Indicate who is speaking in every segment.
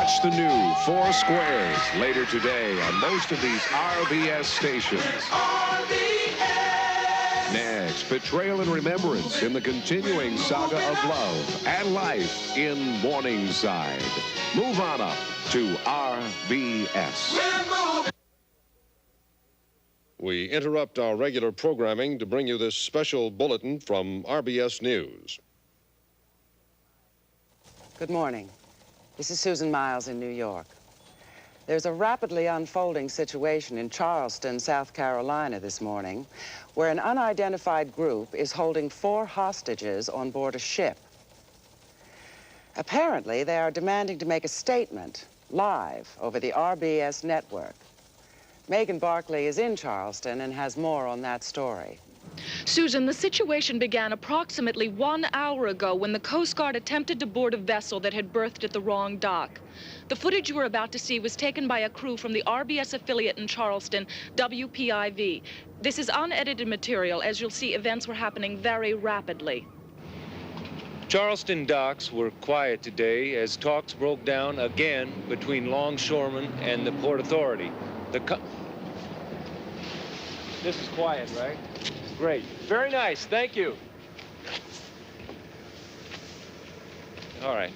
Speaker 1: Watch the new Four Squares later today on most of these RBS stations. Next, betrayal and remembrance in the continuing saga of love and life in Morningside. Move on up to RBS.
Speaker 2: We interrupt our regular programming to bring you this special bulletin from RBS News.
Speaker 3: Good morning. This is Susan Miles in New York. There's a rapidly unfolding situation in Charleston, South Carolina this morning, where an unidentified group is holding 4 hostages on board a ship. Apparently, they are demanding to make a statement live over the RBS network. Megan Barkley is in Charleston and has more on that story.
Speaker 4: Susan, the situation began approximately 1 hour ago when the Coast Guard attempted to board a vessel that had berthed at the wrong dock. The footage you are about to see was taken by a crew from the RBS affiliate in Charleston, WPIV. This is unedited material. As you'll see, events were happening very rapidly.
Speaker 5: Charleston docks were quiet today as talks broke down again between longshoremen and the Port Authority. This is quiet, right? Great. Very nice. Thank you. All right.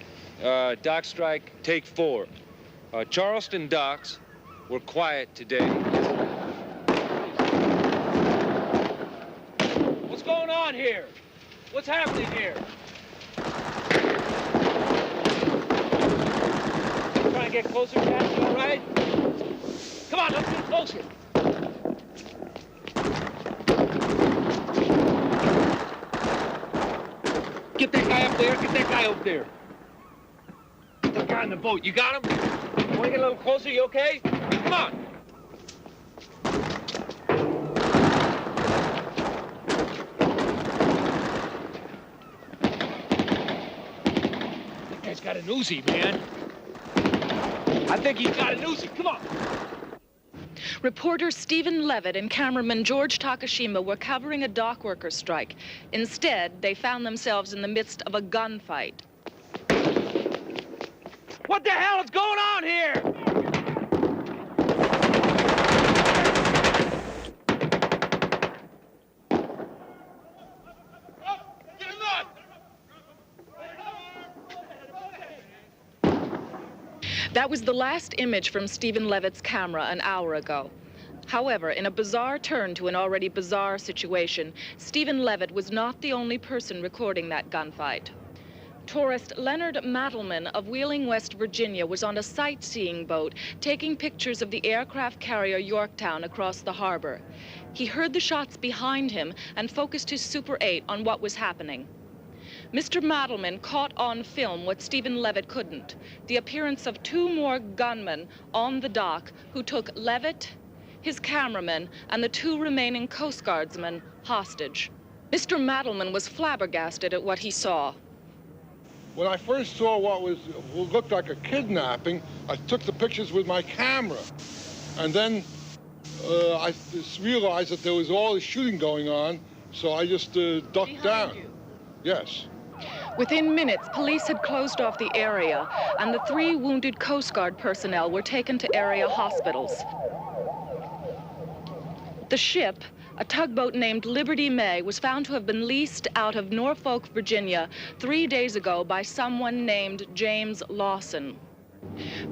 Speaker 5: Dock strike, take 4. Charleston docks were quiet today. What's going on here? What's happening here? Trying to get closer, Captain, all right? Come on, let's get closer. Get that guy up there, get that guy up there. Get that guy in the boat, you got him? You wanna get a little closer, you okay? Come on. That guy's got an Uzi, man. I think he's got an Uzi, come on.
Speaker 4: Reporter Stephen Levitt and cameraman George Takashima were covering a dock worker strike. Instead, they found themselves in the midst of a gunfight.
Speaker 5: What the hell is going on here?
Speaker 4: That was the last image from Stephen Levitt's camera an hour ago. However, in a bizarre turn to an already bizarre situation, Stephen Levitt was not the only person recording that gunfight. Tourist Leonard Mattleman of Wheeling, West Virginia, was on a sightseeing boat taking pictures of the aircraft carrier Yorktown across the harbor. He heard the shots behind him and focused his Super 8 on what was happening. Mr. Mattleman caught on film what Stephen Levitt couldn't, the appearance of 2 more gunmen on the dock who took Levitt, his cameraman, and the 2 remaining Coast Guardsmen hostage. Mr. Mattleman was flabbergasted at what he saw.
Speaker 6: When I first saw what looked like a kidnapping, I took the pictures with my camera. And then I just realized that there was all this shooting going on, so I just ducked down.
Speaker 4: You.
Speaker 6: Yes.
Speaker 4: Within minutes, police had closed off the area, and the 3 wounded Coast Guard personnel were taken to area hospitals. The ship, a tugboat named Liberty May, was found to have been leased out of Norfolk, Virginia, 3 days ago by someone named James Lawson.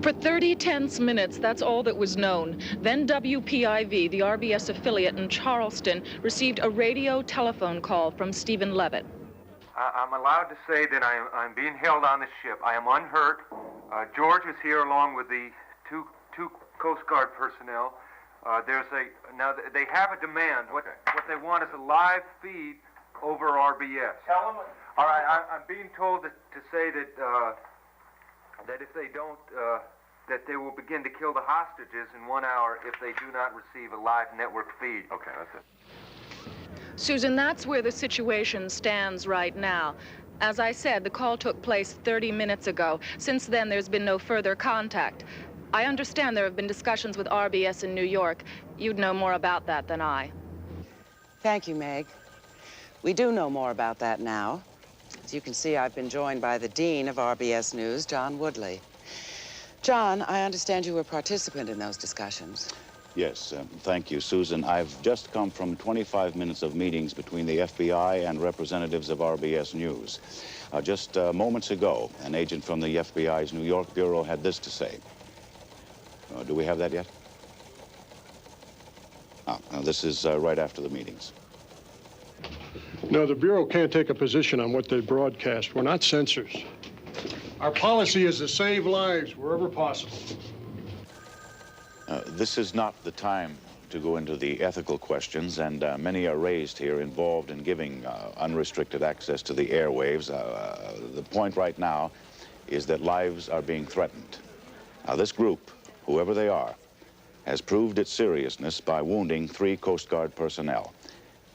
Speaker 4: For 30 tense minutes, that's all that was known. Then WPIV, the RBS affiliate in Charleston, received a radio telephone call from Stephen Levitt.
Speaker 7: I'm allowed to say that I'm being held on the ship. I am unhurt. George is here along with the two Coast Guard personnel. Now they have a demand. What they want is a live feed over RBS. Tell them. All right, I'm being told to say that that if they don't, that they will begin to kill the hostages in 1 hour if they do not receive a live network feed. Okay, that's it.
Speaker 4: Susan, that's where the situation stands right now. As I said, the call took place 30 minutes ago. Since then, there's been no further contact. I understand there have been discussions with RBS in New York. You'd know more about that than I.
Speaker 3: Thank you, Meg. We do know more about that now. As you can see, I've been joined by the Dean of RBS News, John Woodley. John, I understand you were a participant in those discussions.
Speaker 8: Yes, thank you, Susan. I've just come from 25 minutes of meetings between the FBI and representatives of RBS News. Just moments ago, an agent from the FBI's New York Bureau had this to say. Do we have that yet? Now this is right after the meetings.
Speaker 9: No, the Bureau can't take a position on what they broadcast. We're not censors. Our policy is to save lives wherever possible.
Speaker 8: This is not the time to go into the ethical questions, and many are raised here involved in giving unrestricted access to the airwaves. The point right now is that lives are being threatened. Now, this group, whoever they are, has proved its seriousness by wounding 3 Coast Guard personnel.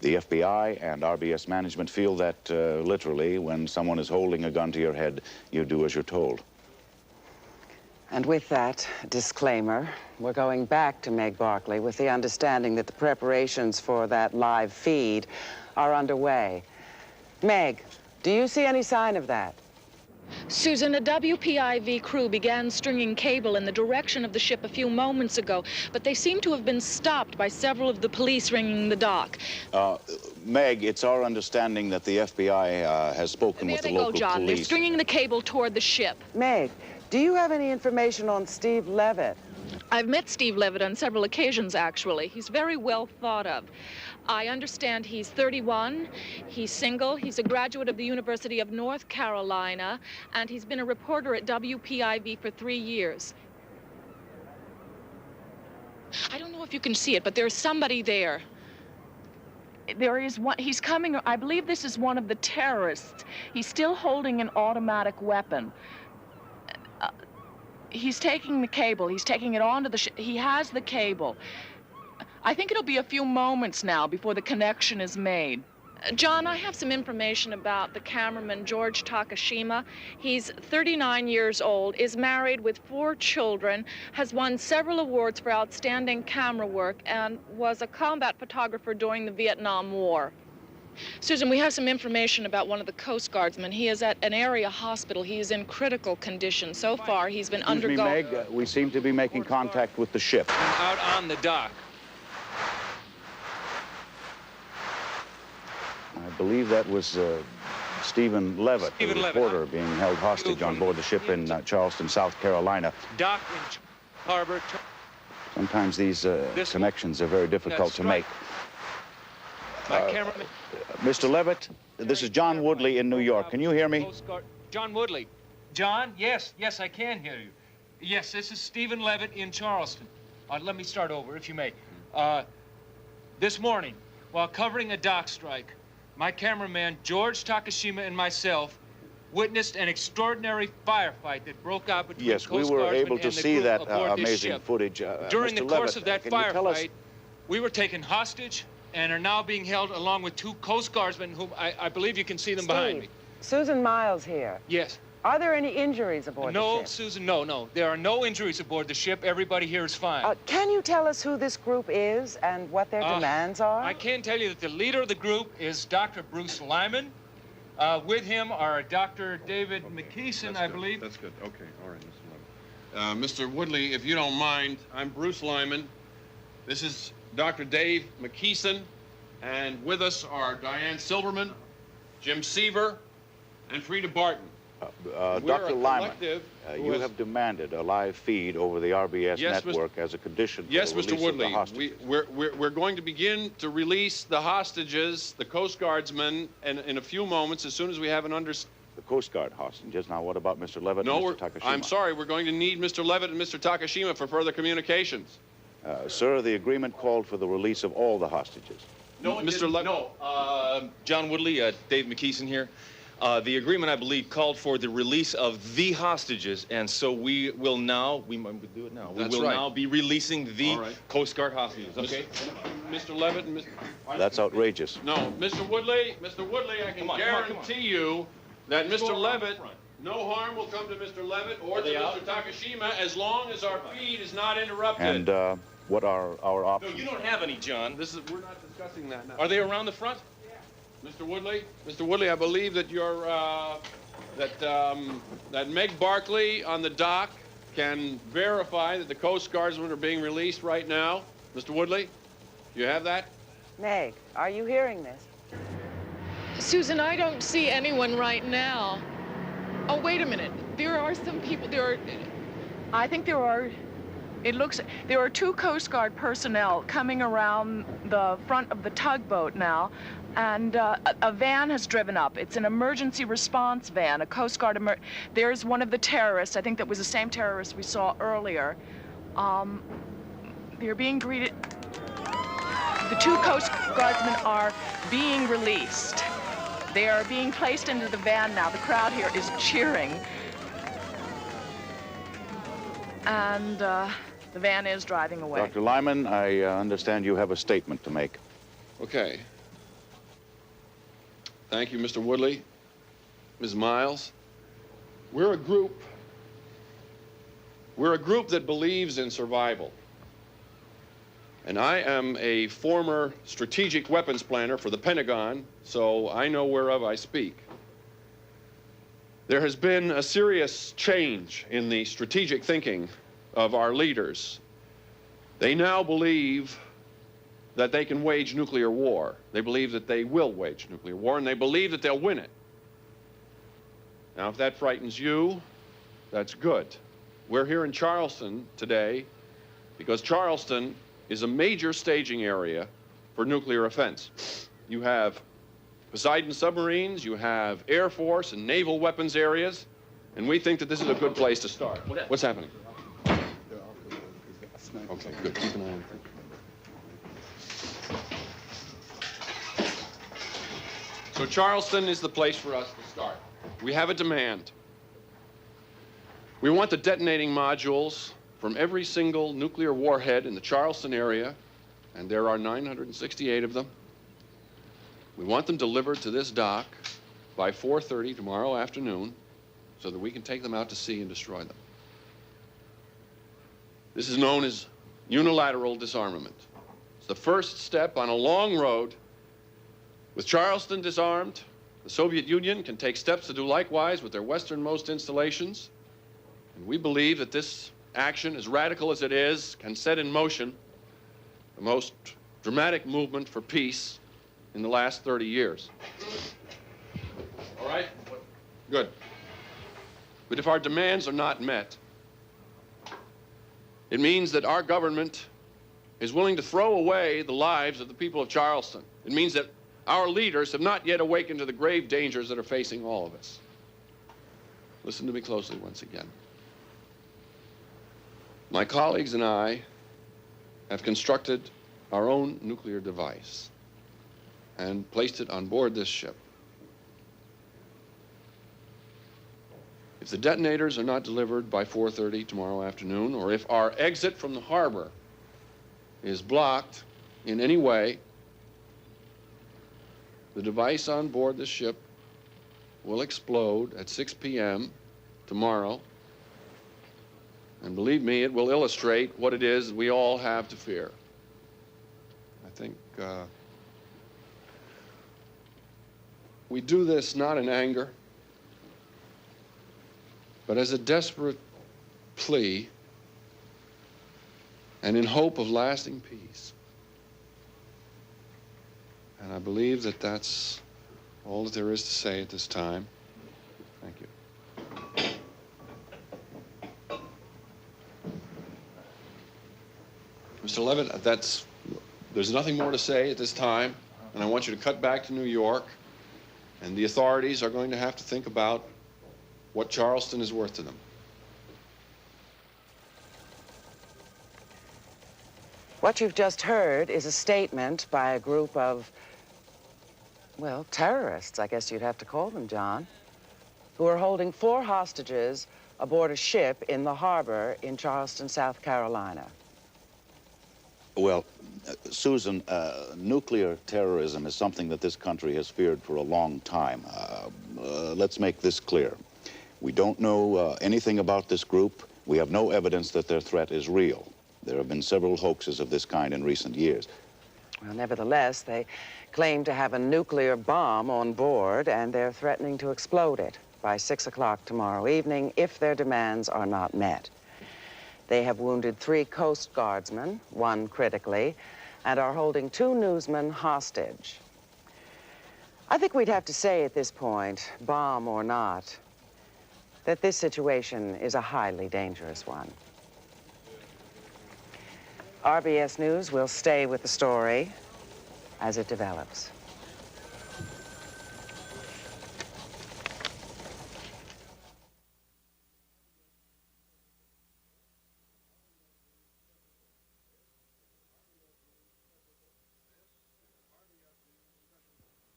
Speaker 8: The FBI and RBS management feel that, literally, when someone is holding a gun to your head, you do as you're told.
Speaker 3: And with that disclaimer, we're going back to Meg Barkley with the understanding that the preparations for that live feed are underway. Meg, do you see any sign of that?
Speaker 4: Susan, a WPIV crew began stringing cable in the direction of the ship a few moments ago, but they seem to have been stopped by several of the police ringing the dock.
Speaker 8: Meg, it's our understanding that the FBI has spoken with the local police.
Speaker 4: There they go, John. They're stringing the cable toward the ship.
Speaker 3: Meg, do you have any information on Steve Levitt?
Speaker 4: I've met Steve Levitt on several occasions, actually. He's very well thought of. I understand he's 31, he's single, he's a graduate of the University of North Carolina, and he's been a reporter at WPIV for 3 years. I don't know if you can see it, but there's somebody there. There is one, he's coming, I believe this is one of the terrorists. He's still holding an automatic weapon. He's taking the cable, he's taking it onto the ship. He has the cable. I think it'll be a few moments now before the connection is made. John, I have some information about the cameraman, George Takashima. He's 39 years old, is married with 4 children, has won several awards for outstanding camera work, and was a combat photographer during the Vietnam War. Susan, we have some information about one of the Coast Guardsmen. He is at an area hospital. He is in critical condition. So far, he's been undergoing...
Speaker 8: Excuse me, Meg, we seem to be making contact with the ship.
Speaker 5: Out on the dock.
Speaker 8: I believe that was Stephen Levitt, the reporter being held hostage on board the ship in Charleston, South Carolina.
Speaker 5: Dock in harbor.
Speaker 8: Sometimes these connections are very difficult to make.
Speaker 5: My cameraman.
Speaker 8: Mr. Levitt, this is John Woodley in New York. Can you hear me?
Speaker 5: John Woodley. John, yes, I can hear you. Yes, this is Stephen Levitt in Charleston. Let me start over, if you may. This morning, while covering a dock strike, my cameraman, George Takashima, and myself witnessed an extraordinary firefight that broke out between
Speaker 8: Yes, we
Speaker 5: Coast
Speaker 8: were
Speaker 5: Guardsmen
Speaker 8: able to
Speaker 5: and the
Speaker 8: see
Speaker 5: group
Speaker 8: that
Speaker 5: aboard this
Speaker 8: amazing
Speaker 5: ship.
Speaker 8: footage.
Speaker 5: During
Speaker 8: Mr.
Speaker 5: the course
Speaker 8: Levitt,
Speaker 5: of that
Speaker 8: can you tell us-
Speaker 5: firefight, we were taken hostage and are now being held along with 2 Coast Guardsmen whom I believe you can see them behind me.
Speaker 3: Susan Miles here.
Speaker 5: Yes.
Speaker 3: Are there any injuries aboard the ship?
Speaker 5: No, Susan, no. There are no injuries aboard the ship. Everybody here is fine.
Speaker 3: Can you tell us who this group is and what their demands are?
Speaker 5: I can tell you that the leader of the group is Dr. Bruce Lyman. With him are Dr. David McKeeson, I believe.
Speaker 10: That's good. Okay. All right, Mr. Lyman. Mr. Woodley, if you don't mind, I'm Bruce Lyman. This is Dr. Dave McKeeson. And with us are Diane Silverman, Jim Seaver, and Frida Barton.
Speaker 8: Dr. Lyman, you have demanded a live feed over the RBS network as a condition for the release
Speaker 10: Mr. Woodley.
Speaker 8: of the hostages.
Speaker 10: We're going to begin to release the hostages, the Coast Guardsmen, in a few moments, as soon as we have an
Speaker 8: The Coast Guard hostages. Now, what about Mr. Levitt
Speaker 10: No,
Speaker 8: and Mr. Takashima?
Speaker 10: I'm sorry. We're going to need Mr. Levitt and Mr. Takashima for further communications.
Speaker 8: Sir, the agreement called for the release of all the hostages.
Speaker 10: No, Mr. Levitt.
Speaker 11: No. John Woodley, Dave McKeeson here. The agreement, I believe, called for the release of the hostages, and so we will now, we might do it now. We will now be releasing the Coast Guard hostages, okay?
Speaker 10: Mr. Levitt and Mr.
Speaker 8: That's outrageous.
Speaker 10: No, Mr. Woodley, I can guarantee you that Mr. Levitt, no harm will come to Mr. Levitt or to Mr. Takashima as long as our feed is not interrupted.
Speaker 8: And what are our options?
Speaker 11: No, you don't have any, John.
Speaker 10: We're not discussing that now.
Speaker 11: Are they around the front?
Speaker 10: Mr. Woodley, I believe that you're, that Meg Barkley on the dock can verify that the Coast Guardsmen are being released right now. Mr. Woodley, do you have that?
Speaker 3: Meg, are you hearing this?
Speaker 4: Susan, I don't see anyone right now. Oh, wait a minute. There are some people, I think there are two Coast Guard personnel coming around the front of the tugboat now, and a van has driven up. It's an emergency response van, a Coast Guard there's one of the terrorists. I think that was the same terrorist we saw earlier. They're being greeted. The two Coast Guardsmen are being released. They are being placed into the van now. The crowd here is cheering. And the van is driving away.
Speaker 8: Dr. Lyman, I understand you have a statement to make.
Speaker 10: Okay. Thank you, Mr. Woodley. Ms. Miles. We're a group that believes in survival. And I am a former strategic weapons planner for the Pentagon, so I know whereof I speak. There has been a serious change in the strategic thinking of our leaders. They now believe that they can wage nuclear war. They believe that they will wage nuclear war, and they believe that they'll win it. Now, if that frightens you, that's good. We're here in Charleston today because Charleston is a major staging area for nuclear offense. You have Poseidon submarines, you have Air Force and naval weapons areas, and we think that this is a good place to start. What's happening? Okay, good. Keep an eye on it. So Charleston is the place for us to start. We have a demand. We want the detonating modules from every single nuclear warhead in the Charleston area, and there are 968 of them. We want them delivered to this dock by 4:30 tomorrow afternoon so that we can take them out to sea and destroy them. This is known as unilateral disarmament. It's the first step on a long road. With Charleston disarmed, the Soviet Union can take steps to do likewise with their westernmost installations, and we believe that this action, as radical as it is, can set in motion the most dramatic movement for peace in the last 30 years. All right? Good. But if our demands are not met, it means that our government is willing to throw away the lives of the people of Charleston. It means that our leaders have not yet awakened to the grave dangers that are facing all of us. Listen to me closely once again. My colleagues and I have constructed our own nuclear device and placed it on board this ship. If the detonators are not delivered by 4:30 tomorrow afternoon, or if our exit from the harbor is blocked in any way, the device on board the ship will explode at 6 p.m. tomorrow. And believe me, it will illustrate what it is we all have to fear. I think we do this not in anger, but as a desperate plea and in hope of lasting peace. And I believe that that's all that there is to say at this time. Thank you. Mr. Levitt, there's nothing more to say at this time, and I want you to cut back to New York, and the authorities are going to have to think about what Charleston is worth to them.
Speaker 3: What you've just heard is a statement by a group of, well, terrorists, I guess you'd have to call them, John, who are holding 4 hostages aboard a ship in the harbor in Charleston, South Carolina.
Speaker 8: Well, Susan, nuclear terrorism is something that this country has feared for a long time. Let's make this clear. We don't know anything about this group. We have no evidence that their threat is real. There have been several hoaxes of this kind in recent years.
Speaker 3: Well, nevertheless, they claim to have a nuclear bomb on board, and they're threatening to explode it by 6 o'clock tomorrow evening if their demands are not met. They have wounded 3 Coast Guardsmen, 1 critically, and are holding 2 newsmen hostage. I think we'd have to say at this point, bomb or not, that this situation is a highly dangerous one. RBS News will stay with the story as it develops.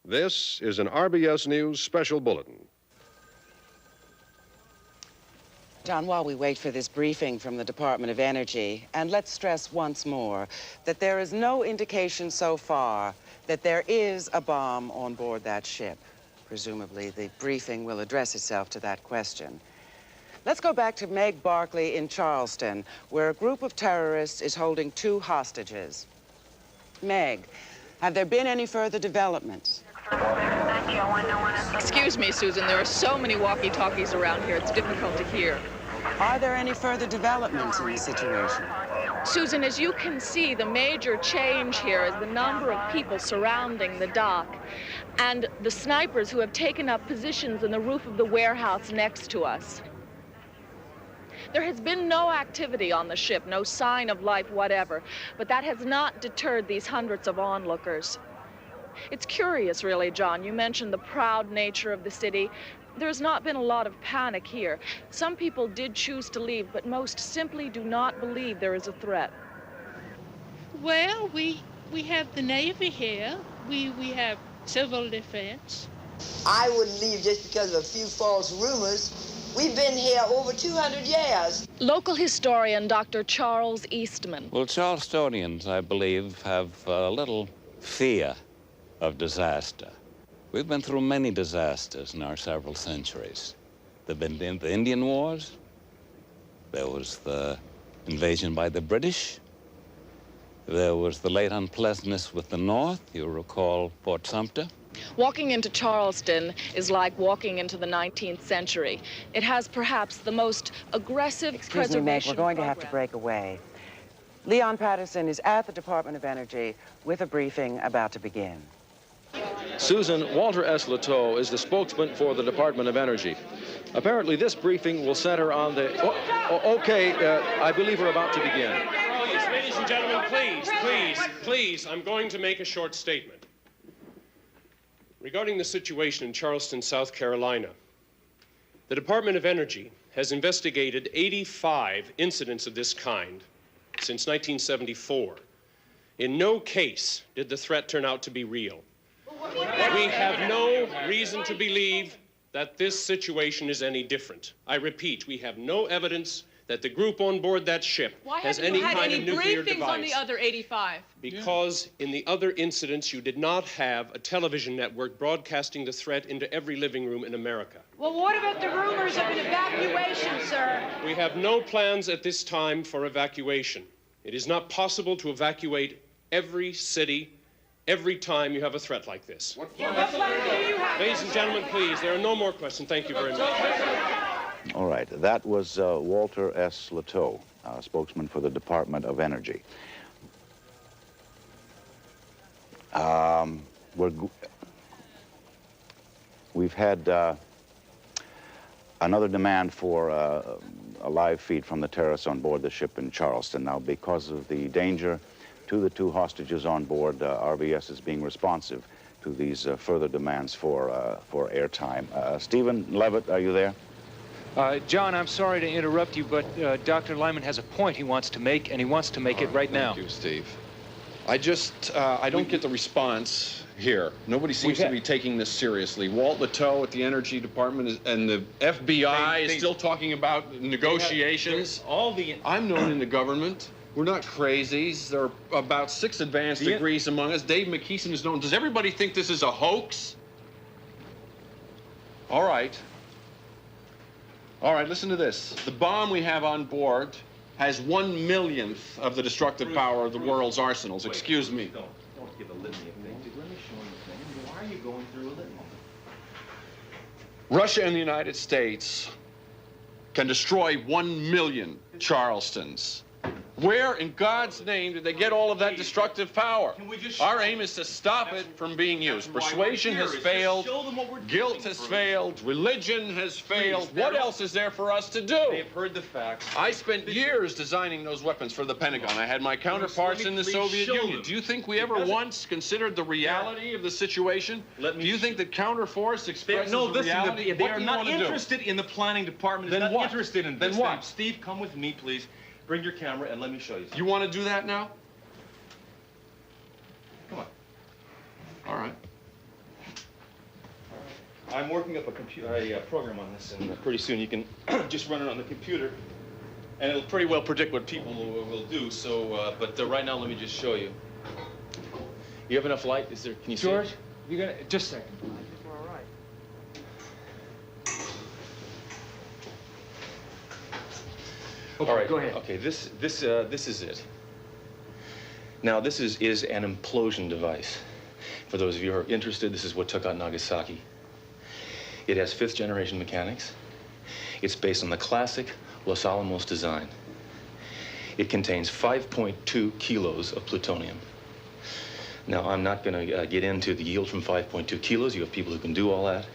Speaker 2: This is an RBS News special bulletin.
Speaker 3: John, while we wait for this briefing from the Department of Energy, and let's stress once more that there is no indication so far that there is a bomb on board that ship. Presumably, the briefing will address itself to that question. Let's go back to Meg Barkley in Charleston, where a group of terrorists is holding 2 hostages. Meg, have there been any further developments?
Speaker 4: Excuse me, Susan, there are so many walkie-talkies around here, it's difficult to hear.
Speaker 3: Are there any further developments in the situation?
Speaker 4: Susan, as you can see, the major change here is the number of people surrounding the dock and the snipers who have taken up positions in the roof of the warehouse next to us. There has been no activity on the ship, no sign of life whatever, but that has not deterred these hundreds of onlookers. It's curious, really, John. You mentioned the proud nature of the city. There's not been a lot of panic here. Some people did choose to leave, but most simply do not believe there is a threat.
Speaker 12: Well, we have the Navy here. We have civil defense.
Speaker 13: I wouldn't leave just because of a few false rumors. We've been here over 200 years.
Speaker 4: Local historian Dr. Charles Eastman.
Speaker 14: Well, Charlestonians, I believe, have a little fear of disaster. We've been through many disasters in our several centuries. There have been the Indian Wars. There was the invasion by the British. There was the late unpleasantness with the North. You recall Fort Sumter.
Speaker 4: Walking into Charleston is like walking into the 19th century. It has perhaps the most aggressive
Speaker 3: Excuse me, Meg, we're going to have to break away. Leon Patterson is at the Department of Energy with a briefing about to begin.
Speaker 11: Susan, Walter S. Leteau is the spokesman for the Department of Energy. Apparently, this briefing will center on the... I believe we're about to begin.
Speaker 15: Ladies and gentlemen, please, I'm going to make a short statement. Regarding the situation in Charleston, South Carolina, the Department of Energy has investigated 85 incidents of this kind since 1974. In no case did the threat turn out to be real. We have no reason to believe that this situation is any different. I repeat, we have no evidence that the group on board that ship has any kind of nuclear device.
Speaker 16: Why haven't you had any briefings on the other 85?
Speaker 15: Because in the other incidents, you did not have a television network broadcasting the threat into every living room in America.
Speaker 16: Well, what about the rumors of an evacuation, sir?
Speaker 15: We have no plans at this time for evacuation. It is not possible to evacuate every city every time you have a threat like this.
Speaker 16: What plan do you have?
Speaker 15: Ladies and gentlemen, please, there are no more questions. Thank you very much.
Speaker 8: All right, that was Walter S. Leteau, spokesman for the Department of Energy. We've had another demand for a live feed from the terrorists on board the ship in Charleston. Now, because of the danger to the 2 hostages on board, RBS is being responsive to these further demands for airtime. Stephen Levitt, are you there?
Speaker 5: John, I'm sorry to interrupt you, but Dr. Lyman has a point he wants to make, and he wants to make it right now.
Speaker 10: Thank you, Steve. I don't get the response here. Nobody seems to be taking this seriously. Walt Leteau at the Energy Department and the FBI is still talking about negotiations. I'm known in the government. We're not crazies. There are about 6 advanced degrees among us. Dave McKeeson is known. Does everybody think this is a hoax? All right. All right, listen to this. The bomb we have on board has 1/1,000,000th of the destructive power of the world's arsenals. Excuse me.
Speaker 11: Don't give a litany of things. Let me show you things. Why are you going through a litany?
Speaker 10: Russia and the United States can destroy 1,000,000 Charlestons. Where in God's name did they get all of that destructive power? Our aim is to stop it from being used. Persuasion has failed, guilt has failed, religion has failed. What else is there for us to do?
Speaker 11: They've heard the facts.
Speaker 10: I spent years designing those weapons for the Pentagon. I had my counterparts in the Soviet Union. Do you think we ever once considered the reality of the situation? Do you think that counterforce expresses the reality?
Speaker 11: They are not interested in the planning department.
Speaker 10: Then
Speaker 11: They're
Speaker 10: what?
Speaker 11: not interested in this.
Speaker 10: Then what?
Speaker 11: Steve, come with me, please. Bring your camera and let me show you something.
Speaker 10: You want to do that now?
Speaker 11: Come on.
Speaker 10: All right.
Speaker 11: I'm working up a program on this, and pretty soon you can just run it on the computer, and it'll pretty well predict what people will do. So, but right now, let me just show you. You have enough light? Is there? Can you see?
Speaker 5: George, you gonna just a second. I think we're all right.
Speaker 11: Okay, all right, go ahead. Okay, this is it. Now, this is an implosion device. For those of you who are interested, this is what took out Nagasaki. It has 5th-generation mechanics. It's based on the classic Los Alamos design. It contains 5.2 kilos of plutonium. Now, I'm not going to get into the yield from 5.2 kilos. You have people who can do all that.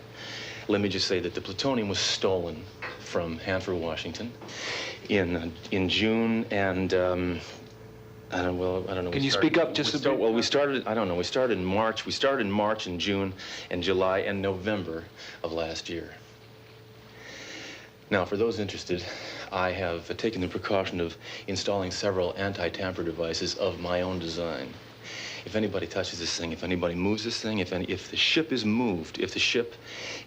Speaker 11: Let me just say that the plutonium was stolen from Hanford, Washington, in June, and I don't know.
Speaker 5: Can you speak up just a bit?
Speaker 11: Well, we started. I don't know. We started in March. We started in March and June and July and November of last year. Now, for those interested, I have taken the precaution of installing several anti-tamper devices of my own design. If anybody touches this thing, if anybody moves this thing, if the ship is moved, if the ship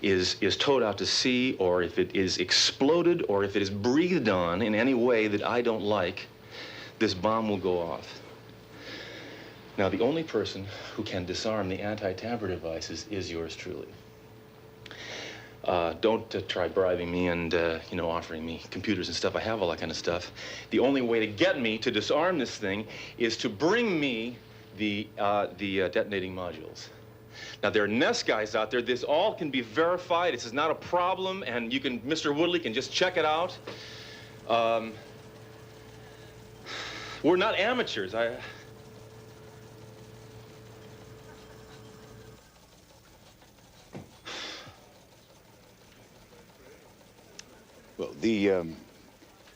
Speaker 11: is towed out to sea, or if it is exploded, or if it is breathed on in any way that I don't like, this bomb will go off. Now, the only person who can disarm the anti-tamper devices is yours truly. Don't try bribing me and, offering me computers and stuff. I have all that kind of stuff. The only way to get me to disarm this thing is to bring me the detonating modules. Now, there are NEST guys out there. This all can be verified. This is not a problem, and Mr. Woodley can just check it out. We're not amateurs.
Speaker 8: Well, the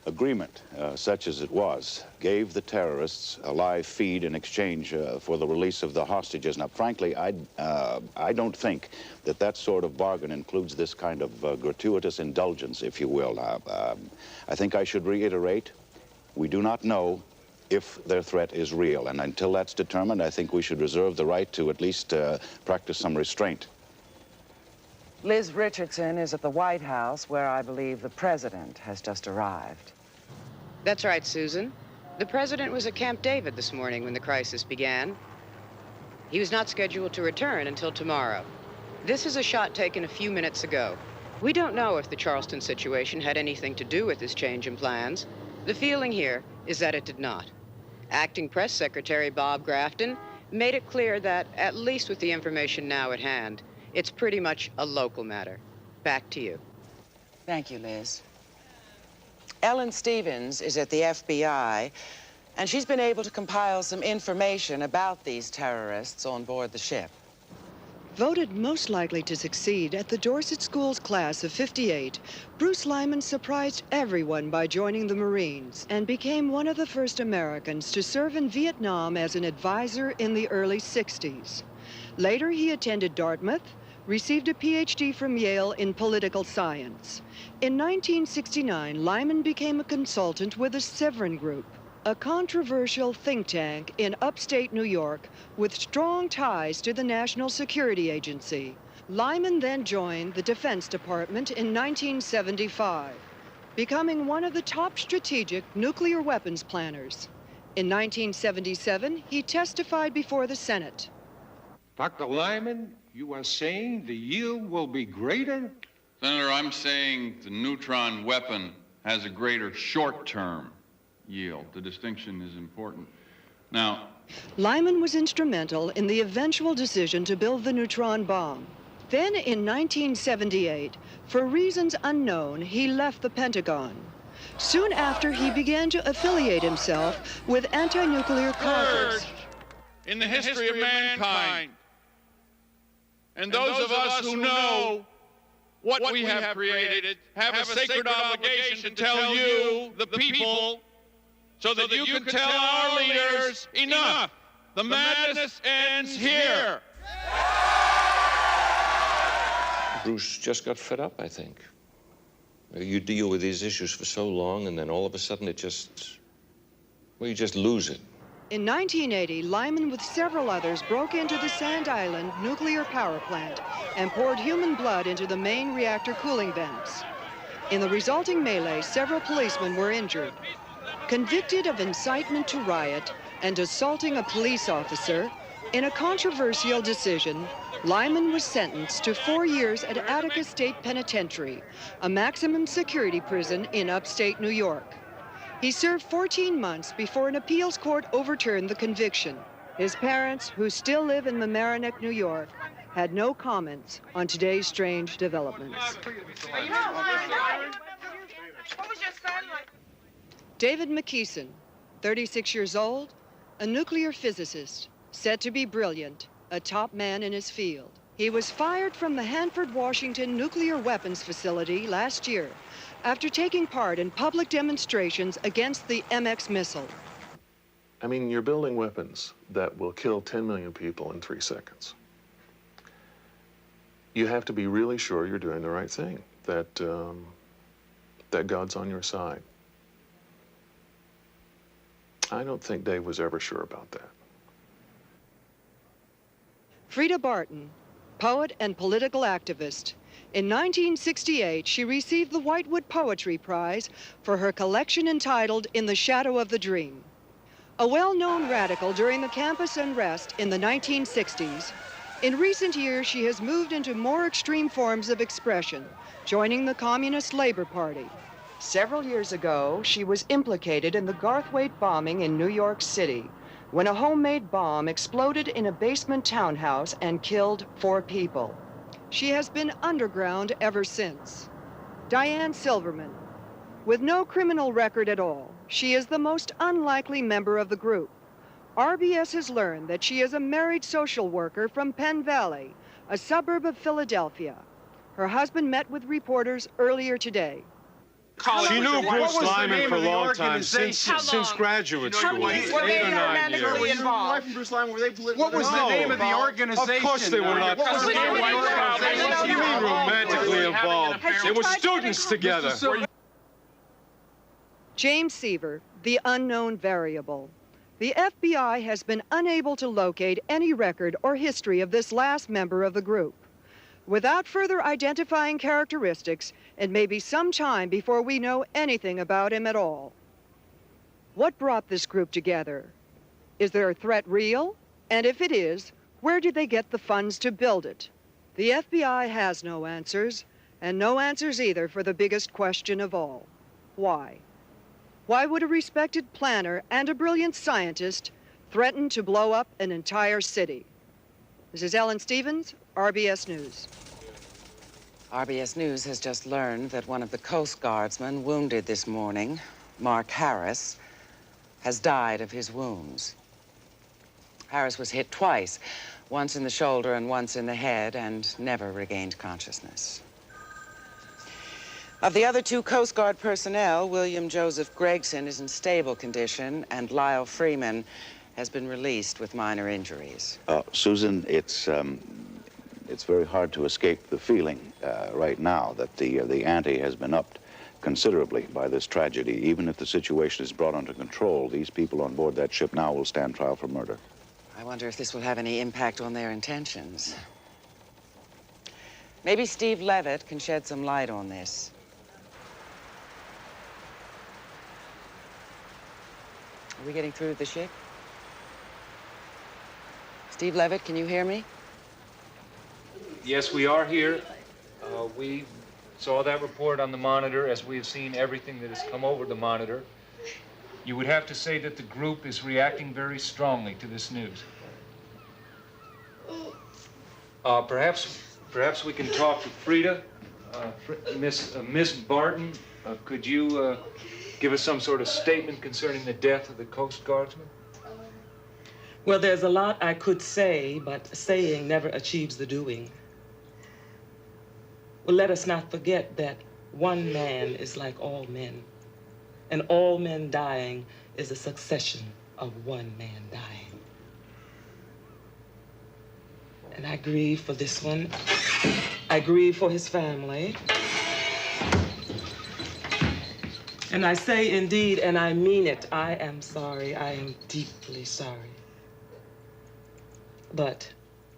Speaker 8: agreement, such as it was, gave the terrorists a live feed in exchange for the release of the hostages. Now, frankly, I don't think that sort of bargain includes this kind of gratuitous indulgence, if you will. I think I should reiterate, we do not know if their threat is real, and until that's determined, I think we should reserve the right to at least practice some restraint.
Speaker 3: Liz Richardson is at the White House, where I believe the president has just arrived.
Speaker 17: That's right, Susan. The president was at Camp David this morning when the crisis began. He was not scheduled to return until tomorrow. This is a shot taken a few minutes ago. We don't know if the Charleston situation had anything to do with this change in plans. The feeling here is that it did not. Acting Press Secretary Bob Grafton made it clear that, at least with the information now at hand, it's pretty much a local matter. Back to you.
Speaker 3: Thank you, Liz. Ellen Stevens is at the FBI, and she's been able to compile some information about these terrorists on board the ship.
Speaker 18: Voted most likely to succeed at the Dorset School's class of '58, Bruce Lyman surprised everyone by joining the Marines and became one of the first Americans to serve in Vietnam as an advisor in the early '60s. Later, he attended Dartmouth, received a PhD from Yale in political science. In 1969, Lyman became a consultant with the Severin Group, a controversial think tank in upstate New York with strong ties to the National Security Agency. Lyman then joined the Defense Department in 1975, becoming one of the top strategic nuclear weapons planners. In 1977, he testified before the Senate.
Speaker 19: Dr. Lyman, you are saying the yield will be greater?
Speaker 20: Senator, I'm saying the neutron weapon has a greater short-term yield. The distinction is important. Now,
Speaker 18: Lyman was instrumental in the eventual decision to build the neutron bomb. Then in 1978, for reasons unknown, he left the Pentagon. Soon after, he began to affiliate himself with anti-nuclear causes.
Speaker 20: In the history of mankind. And those of us who know what we have created have a sacred obligation to tell you, the people, so that you can tell our leaders, enough. The madness ends here.
Speaker 21: Bruce just got fed up, I think. You deal with these issues for so long, and then all of a sudden you just lose it.
Speaker 18: In 1980, Lyman with several others broke into the Sand Island nuclear power plant and poured human blood into the main reactor cooling vents. In the resulting melee, several policemen were injured. Convicted of incitement to riot and assaulting a police officer, in a controversial decision, Lyman was sentenced to 4 years at Attica State Penitentiary, a maximum security prison in upstate New York. He served 14 months before an appeals court overturned the conviction. His parents, who still live in Mamaroneck, New York, had no comments on today's strange developments. David McKeeson, 36 years old, a nuclear physicist, said to be brilliant, a top man in his field. He was fired from the Hanford, Washington nuclear weapons facility last year after taking part in public demonstrations against the MX missile.
Speaker 22: I mean, you're building weapons that will kill 10 million people in 3 seconds. You have to be really sure you're doing the right thing, that God's on your side. I don't think Dave was ever sure about that.
Speaker 18: Frida Barton, poet and political activist. In 1968, she received the Whitewood Poetry Prize for her collection entitled In the Shadow of the Dream. A well-known radical during the campus unrest in the 1960s, in recent years she has moved into more extreme forms of expression, joining the Communist Labor Party. Several years ago, she was implicated in the Garthwaite bombing in New York City, when a homemade bomb exploded in a basement townhouse and killed 4 people. She has been underground ever since. Diane Silverman. With no criminal record at all, she is the most unlikely member of the group. RBS has learned that she is a married social worker from Penn Valley, a suburb of Philadelphia. Her husband met with reporters earlier today.
Speaker 23: She knew Bruce Lyman for a long time, since graduate school.
Speaker 16: Were they romantically involved?
Speaker 23: What was the name of the organization? Of course they were not.
Speaker 16: What was the name of the organization?
Speaker 23: What do you mean romantically involved? They were students together.
Speaker 18: James Seaver, the unknown variable. The FBI has been unable to locate any record or history of this last member of the group. Without further identifying characteristics, it may be some time before we know anything about him at all. What brought this group together? Is their threat real? And if it is, where did they get the funds to build it? The FBI has no answers, and no answers either for the biggest question of all. Why? Why would a respected planner and a brilliant scientist threaten to blow up an entire city? This is Ellen Stevens, RBS News.
Speaker 3: RBS News has just learned that one of the Coast Guardsmen wounded this morning, Mark Harris, has died of his wounds. Harris was hit twice, once in the shoulder and once in the head, and never regained consciousness. Of the other 2 Coast Guard personnel, William Joseph Gregson is in stable condition, and Lyle Freeman has been released with minor injuries.
Speaker 8: Susan, it's very hard to escape the feeling right now that the ante has been upped considerably by this tragedy. Even if the situation is brought under control, these people on board that ship now will stand trial for murder.
Speaker 3: I wonder if this will have any impact on their intentions. Maybe Steve Levitt can shed some light on this. Are we getting through to the ship? Steve Levitt, can you hear me?
Speaker 5: Yes, we are here. We saw that report on the monitor, as we have seen everything that has come over the monitor. You would have to say that the group is reacting very strongly to this news. Perhaps we can talk to Frida, Miss Barton. Could you give us some sort of statement concerning the death of the Coast Guardsman?
Speaker 1: Well, there's a lot I could say, but saying never achieves the doing. Well, let us not forget that one man is like all men, and all men dying is a succession of one man dying. And I grieve for this one. I grieve for his family. And I say indeed, and I mean it, I am sorry. I am deeply sorry. But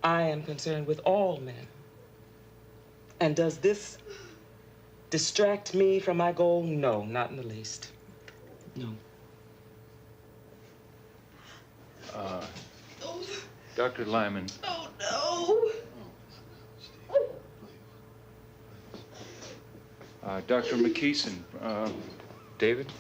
Speaker 1: I am concerned with all men. And does this distract me from my goal? No, not in the least. No.
Speaker 5: Dr. Lyman.
Speaker 16: Oh, no.
Speaker 5: Dr. McKeeson. David?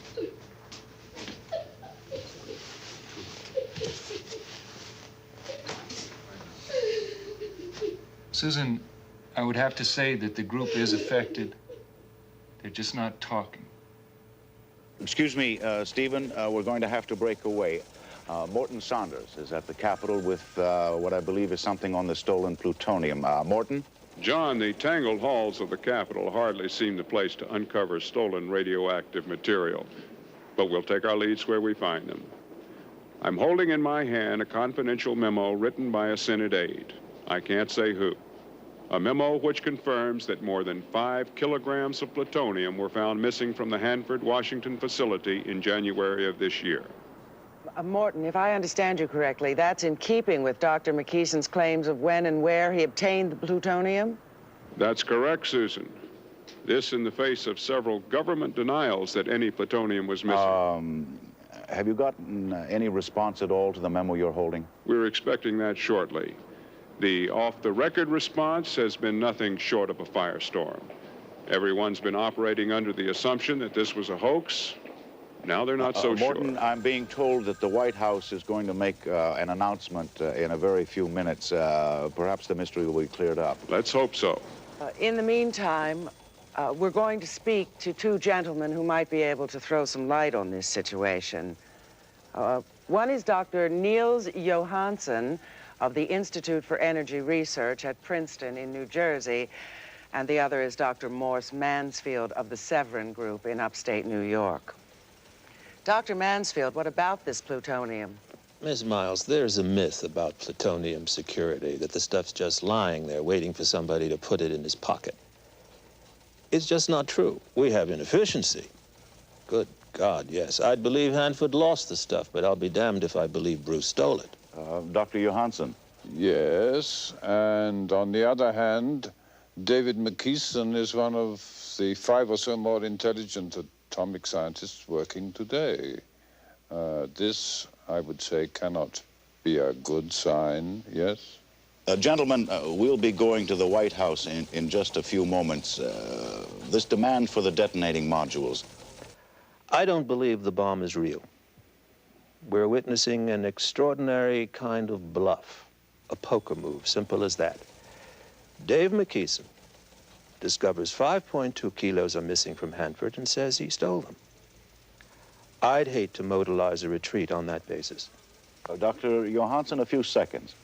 Speaker 5: Susan, I would have to say that the group is affected. They're just not talking.
Speaker 8: Excuse me, Stephen, we're going to have to break away. Morton Saunders is at the Capitol with what I believe is something on the stolen plutonium. Morton?
Speaker 6: John, the tangled halls of the Capitol hardly seem the place to uncover stolen radioactive material, but we'll take our leads where we find them. I'm holding in my hand a confidential memo written by a Senate aide. I can't say who. A memo which confirms that more than 5 kilograms of plutonium were found missing from the Hanford, Washington facility in January of this year.
Speaker 3: Morton, if I understand you correctly, that's in keeping with Dr. McKeeson's claims of when and where he obtained the plutonium?
Speaker 6: That's correct, Susan. This in the face of several government denials that any plutonium was missing.
Speaker 8: Have you gotten any response at all to the memo you're holding?
Speaker 6: We're expecting that shortly. The off-the-record response has been nothing short of a firestorm. Everyone's been operating under the assumption that this was a hoax. Now they're not so sure.
Speaker 8: Morton, I'm being told that the White House is going to make an announcement in a very few minutes. Perhaps the mystery will be cleared up.
Speaker 6: Let's hope so.
Speaker 3: In the meantime, we're going to speak to 2 gentlemen who might be able to throw some light on this situation. One is Dr. Niels Johansson of the Institute for Energy Research at Princeton in New Jersey, and the other is Dr. Morse Mansfield of the Severin Group in upstate New York. Dr. Mansfield, what about this plutonium?
Speaker 7: Miss Miles, there's a myth about plutonium security, that the stuff's just lying there waiting for somebody to put it in his pocket. It's just not true. We have inefficiency. Good God, yes. I'd believe Hanford lost the stuff, but I'll be damned if I believe Bruce stole it.
Speaker 8: Dr. Johansson.
Speaker 24: Yes, and on the other hand, David McKeeson is one of the 5 or so more intelligent atomic scientists working today. This, I would say, cannot be a good sign, yes?
Speaker 8: Gentlemen, we'll be going to the White House in just a few moments. This demand for the detonating modules.
Speaker 7: I don't believe the bomb is real. We're witnessing an extraordinary kind of bluff, a poker move, simple as that. Dave McKeeson discovers 5.2 kilos are missing from Hanford and says he stole them. I'd hate to modalize a retreat on that basis.
Speaker 8: Dr. Johansson, a few seconds.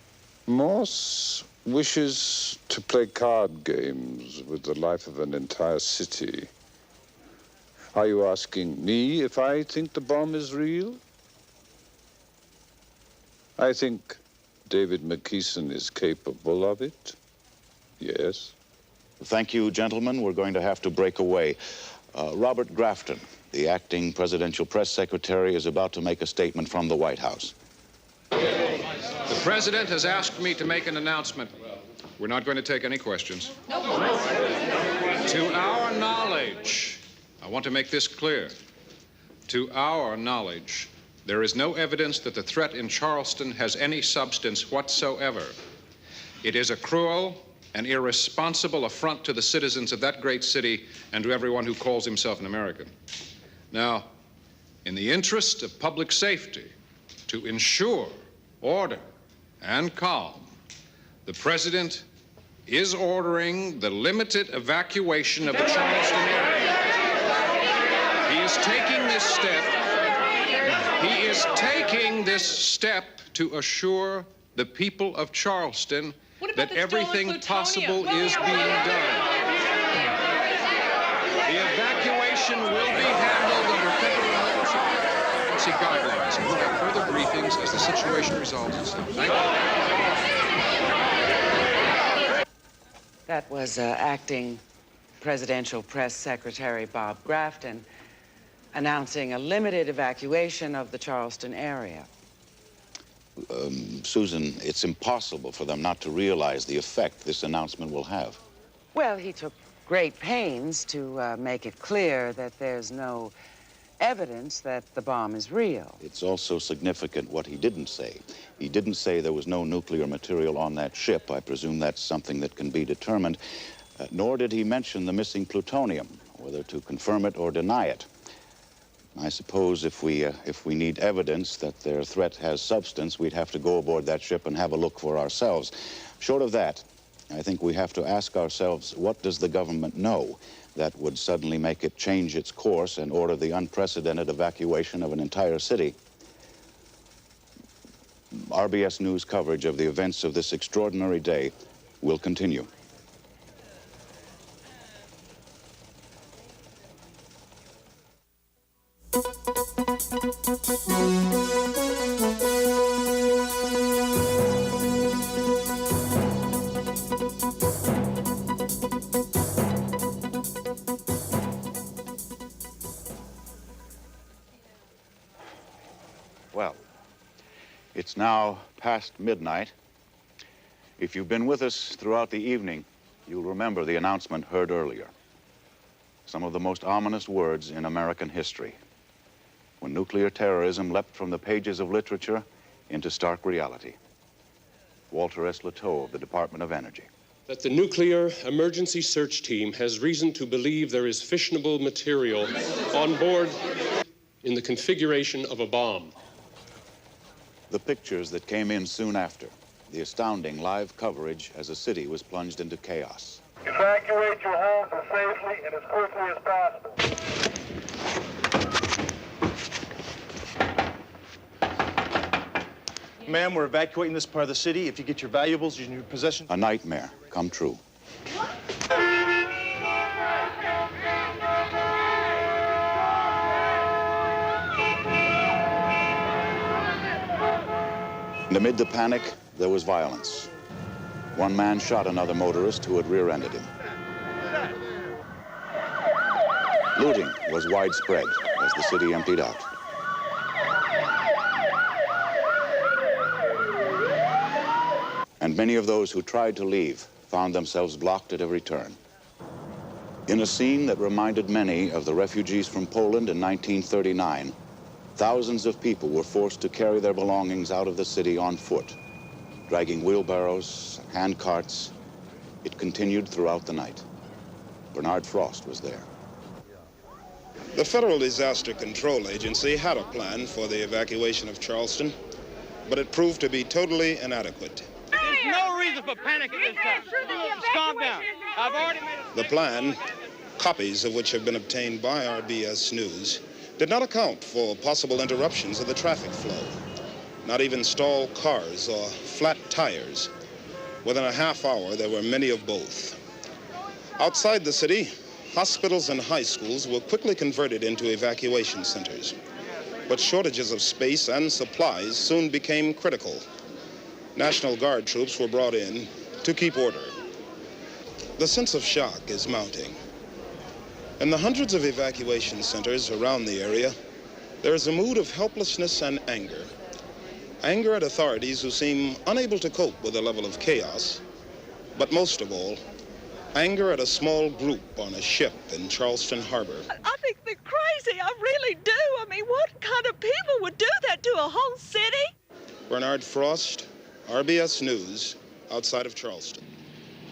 Speaker 24: Morse wishes to play card games with the life of an entire city. Are you asking me if I think the bomb is real? I think David McKeeson is capable of it. Yes.
Speaker 8: Thank you, gentlemen. We're going to have to break away. Robert Grafton, the acting presidential press secretary, is about to make a statement from the White House.
Speaker 25: The president has asked me to make an announcement. We're not going to take any questions. To our knowledge, I want to make this clear. To our knowledge, there is no evidence that the threat in Charleston has any substance whatsoever. It is a cruel and irresponsible affront to the citizens of that great city and to everyone who calls himself an American. Now, in the interest of public safety, to ensure order and calm, the president is ordering the limited evacuation of the Charleston area. step. He is taking this step to assure the people of Charleston that everything possible is being done. The evacuation will be handled under federal emergency guidelines. We'll have further briefings as the situation resolves itself. Thank you.
Speaker 3: That was acting Presidential Press Secretary Bob Grafton announcing a limited evacuation of the Charleston area.
Speaker 8: Susan, it's impossible for them not to realize the effect this announcement will have.
Speaker 3: Well, he took great pains to make it clear that there's no evidence that the bomb is real.
Speaker 8: It's also significant what he didn't say. He didn't say there was no nuclear material on that ship. I presume that's something that can be determined. Nor did he mention the missing plutonium, whether to confirm it or deny it. I suppose if we need evidence that their threat has substance, we'd have to go aboard that ship and have a look for ourselves. Short of that, I think we have to ask ourselves, what does the government know that would suddenly make it change its course and order the unprecedented evacuation of an entire city? RBS News coverage of the events of this extraordinary day will continue. Well, it's now past midnight. If you've been with us throughout the evening, you'll remember the announcement heard earlier. Some of the most ominous words in American history, when nuclear terrorism leapt from the pages of literature into stark reality. Walter S. Latow of the Department of Energy.
Speaker 15: That the Nuclear Emergency Search Team has reason to believe there is fissionable material on board in the configuration of a bomb.
Speaker 8: The pictures that came in soon after, the astounding live coverage as a city was plunged into chaos.
Speaker 2: Evacuate your homes as safely and as quickly as possible.
Speaker 9: Ma'am, we're evacuating this part of the city. If you get your valuables and your possessions...
Speaker 8: A nightmare come true. And amid the panic, there was violence. One man shot another motorist who had rear-ended him. Looting was widespread as the city emptied out. And many of those who tried to leave found themselves blocked at every turn. In a scene that reminded many of the refugees from Poland in 1939, thousands of people were forced to carry their belongings out of the city on foot, dragging wheelbarrows, hand carts. It continued throughout the night. Bernard Frost was there.
Speaker 12: The Federal Disaster Control Agency had a plan for the evacuation of Charleston, but it proved to be totally inadequate.
Speaker 13: There's no reason for panic at this time. Just calm down. I've already made a...
Speaker 12: The plan, copies of which have been obtained by RBS News, did not account for possible interruptions of the traffic flow. Not even stalled cars or flat tires. Within a half hour, there were many of both. Outside the city, hospitals and high schools were quickly converted into evacuation centers. But shortages of space and supplies soon became critical. National Guard troops were brought in to keep order. The sense of shock is mounting. In the hundreds of evacuation centers around the area, there is a mood of helplessness and anger. Anger at authorities who seem unable to cope with the level of chaos, but most of all, anger at a small group on a ship in Charleston Harbor.
Speaker 14: I think they're crazy, I really do. I mean, what kind of people would do that to a whole city?
Speaker 12: Bernard Frost, RBS News, outside of Charleston.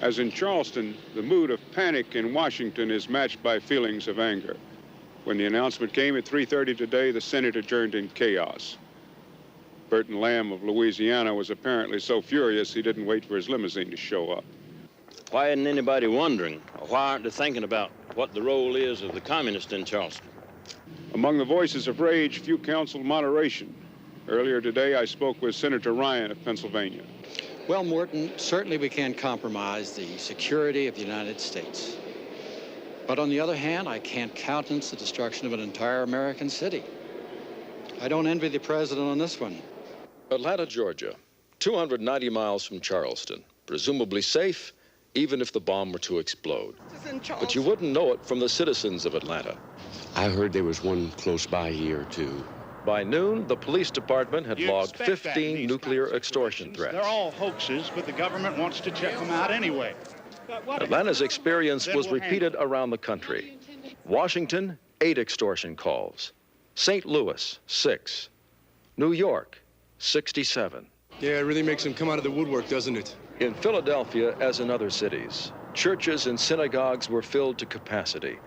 Speaker 6: As in Charleston, the mood of panic in Washington is matched by feelings of anger. When the announcement came at 3:30 today, the Senate adjourned in chaos. Burton Lamb of Louisiana was apparently so furious he didn't wait for his limousine to show up.
Speaker 26: Why isn't anybody wondering, or why aren't they thinking about what the role is of the communists in Charleston?
Speaker 6: Among the voices of rage, few counseled moderation. Earlier today, I spoke with Senator Ryan of Pennsylvania.
Speaker 4: Well, Morton, certainly we can't compromise the security of the United States. But on the other hand, I can't countenance the destruction of an entire American city. I don't envy the president on this one.
Speaker 10: Atlanta, Georgia, 290 miles from Charleston, presumably safe, even if the bomb were to explode. But you wouldn't know it from the citizens of Atlanta.
Speaker 11: I heard there was one close by here, too.
Speaker 10: By noon, the police department had logged 15 nuclear extortion threats.
Speaker 17: They're all hoaxes, but the government wants to check them out anyway.
Speaker 10: Atlanta's experience was repeated around the country. Washington, 8 extortion calls. St. Louis, 6. New York, 67.
Speaker 23: Yeah, it really makes them come out of the woodwork, doesn't it?
Speaker 10: In Philadelphia, as in other cities, churches and synagogues were filled to capacity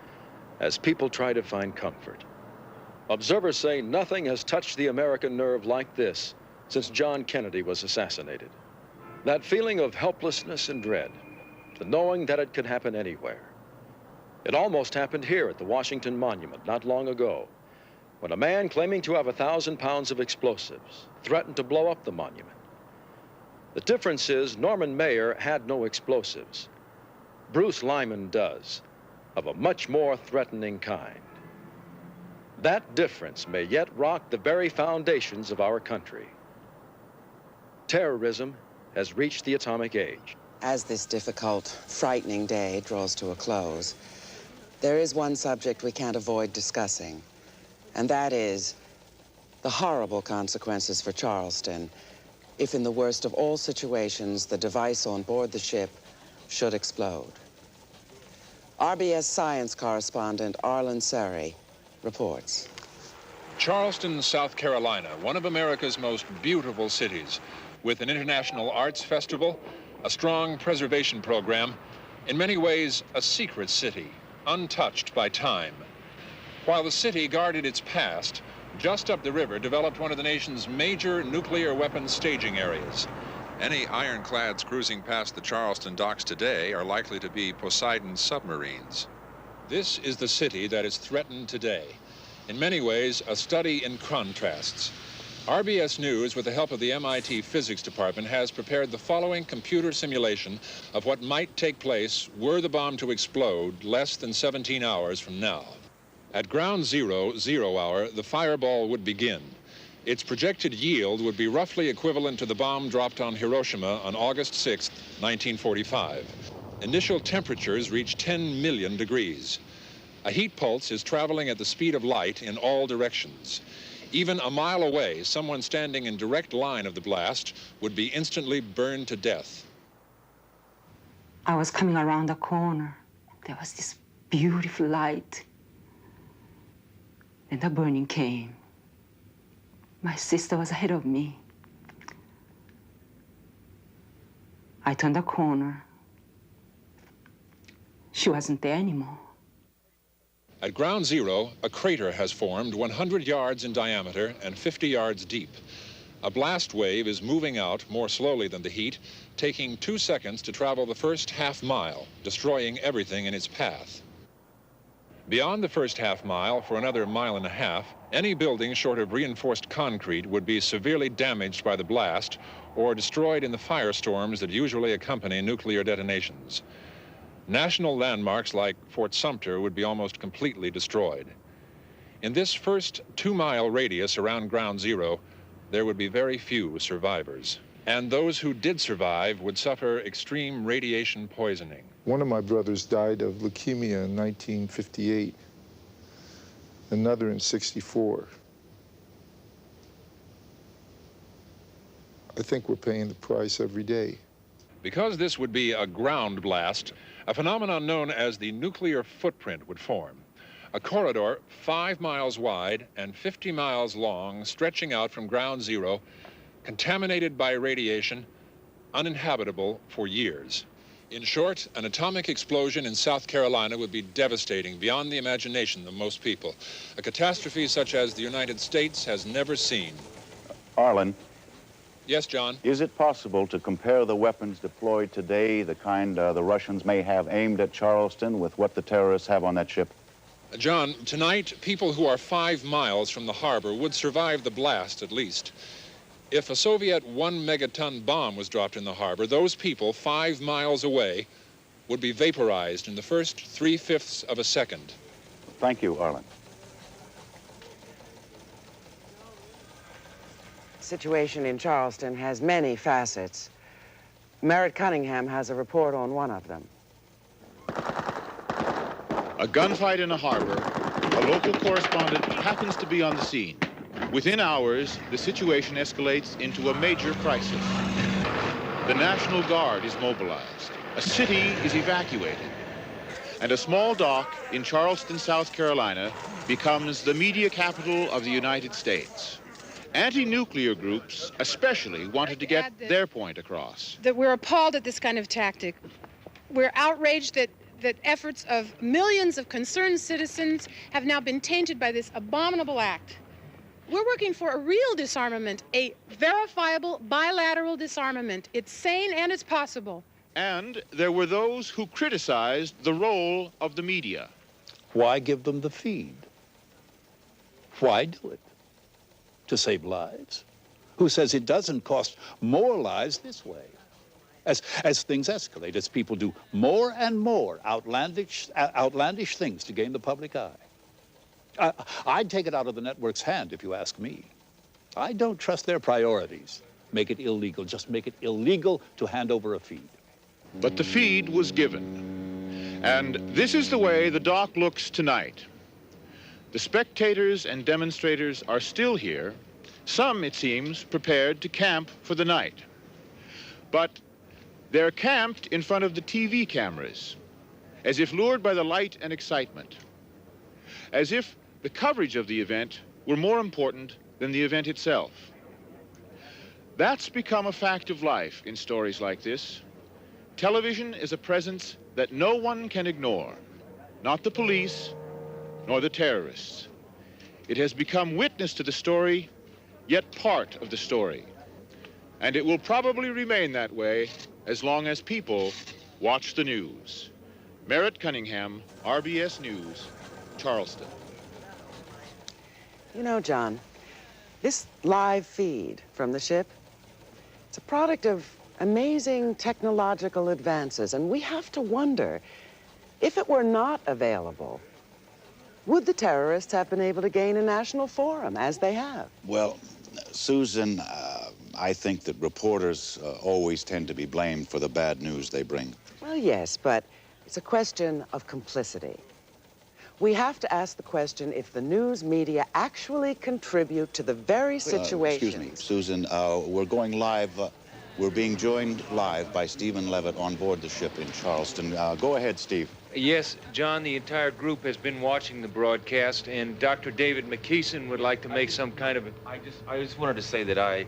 Speaker 10: as people try to find comfort. Observers say nothing has touched the American nerve like this since John Kennedy was assassinated. That feeling of helplessness and dread, the knowing that it could happen anywhere. It almost happened here at the Washington Monument not long ago, when a man claiming to have 1,000 pounds of explosives threatened to blow up the monument. The difference is Norman Maier had no explosives. Bruce Lyman does, of a much more threatening kind. That difference may yet rock the very foundations of our country. Terrorism has reached the atomic age.
Speaker 3: As this difficult, frightening day draws to a close, there is one subject we can't avoid discussing, and that is the horrible consequences for Charleston if, in the worst of all situations, the device on board the ship should explode. RBS science correspondent Arlen Serry reports.
Speaker 19: Charleston, South Carolina, one of America's most beautiful cities, with an international arts festival, a strong preservation program, in many ways a secret city, untouched by time. While the city guarded its past, just up the river developed one of the nation's major nuclear weapons staging areas.
Speaker 26: Any ironclads cruising past the Charleston docks today are likely to be Poseidon submarines.
Speaker 19: This is the city that is threatened today. In many ways, a study in contrasts. RBS News, with the help of the MIT Physics Department, has prepared the following computer simulation of what might take place were the bomb to explode less than 17 hours from now. At ground zero, 0 hour, the fireball would begin. Its projected yield would be roughly equivalent to the bomb dropped on Hiroshima on August 6, 1945. Initial temperatures reach 10 million degrees. A heat pulse is traveling at the speed of light in all directions. Even a mile away, someone standing in direct line of the blast would be instantly burned to death.
Speaker 27: I was coming around the corner. There was this beautiful light. Then the burning came. My sister was ahead of me. I turned the corner. She wasn't there anymore.
Speaker 19: At ground zero, a crater has formed 100 yards in diameter and 50 yards deep. A blast wave is moving out more slowly than the heat, taking 2 seconds to travel the first half mile, destroying everything in its path. Beyond the first half mile, for another mile and a half, any building short of reinforced concrete would be severely damaged by the blast or destroyed in the firestorms that usually accompany nuclear detonations. National landmarks like Fort Sumter would be almost completely destroyed. In this first 2-mile radius around ground zero, there would be very few survivors. And those who did survive would suffer extreme radiation poisoning.
Speaker 28: One of my brothers died of leukemia in 1958, another in '64. I think we're paying the price every day.
Speaker 19: Because this would be a ground blast, a phenomenon known as the nuclear footprint would form. A corridor 5 miles wide and 50 miles long, stretching out from ground zero, contaminated by radiation, uninhabitable for years. In short, an atomic explosion in South Carolina would be devastating beyond the imagination of most people. A catastrophe such as the United States has never seen.
Speaker 8: Arlen.
Speaker 19: Yes, John?
Speaker 8: Is it possible to compare the weapons deployed today, the kind the Russians may have aimed at Charleston, with what the terrorists have on that ship?
Speaker 19: John, tonight, people who are 5 miles from the harbor would survive the blast, at least. If a Soviet 1-megaton bomb was dropped in the harbor, those people 5 miles away would be vaporized in the first 3/5 of a second.
Speaker 8: Thank you, Arlen.
Speaker 3: The situation in Charleston has many facets. Merritt Cunningham has a report on one of them.
Speaker 1: A gunfight in a harbor. A local correspondent happens to be on the scene. Within hours, the situation escalates into a major crisis. The National Guard is mobilized. A city is evacuated. And a small dock in Charleston, South Carolina, becomes the media capital of the United States. Anti-nuclear groups especially wanted to get their point across.
Speaker 5: That we're appalled at this kind of tactic. We're outraged that efforts of millions of concerned citizens have now been tainted by this abominable act. We're working for a real disarmament, a verifiable bilateral disarmament. It's sane and it's possible.
Speaker 1: And there were those who criticized the role of the media.
Speaker 7: Why give them the feed? Why do it? To save lives? Who says it doesn't cost more lives this way? As things escalate, as people do more and more outlandish things to gain the public eye. I'd take it out of the network's hand, if you ask me. I don't trust their priorities. Make it illegal. Just make it illegal to hand over a feed.
Speaker 1: But the feed was given. And this is the way the dock looks tonight. The spectators and demonstrators are still here. Some, it seems, prepared to camp for the night. But they're camped in front of the TV cameras, as if lured by the light and excitement, as if the coverage of the event were more important than the event itself. That's become a fact of life in stories like this. Television is a presence that no one can ignore, not the police, nor the terrorists. It has become witness to the story, yet part of the story. And it will probably remain that way as long as people watch the news. Merritt Cunningham, RBS News, Charleston.
Speaker 3: You know, John, this live feed from the ship, it's a product of amazing technological advances, and we have to wonder, if it were not available, would the terrorists have been able to gain a national forum, as they have?
Speaker 8: Well, Susan, I think that reporters always tend to be blamed for the bad news they bring.
Speaker 3: Well, yes, but it's a question of complicity. We have to ask the question if the news media actually contribute to the very situation.
Speaker 8: Excuse me, Susan, we're going live. We're being joined live by Stephen Levitt on board the ship in Charleston. Go ahead, Steve.
Speaker 16: Yes, John, the entire group has been watching the broadcast, and Dr. David McKeeson would like to make some kind of...
Speaker 18: I just wanted to say that I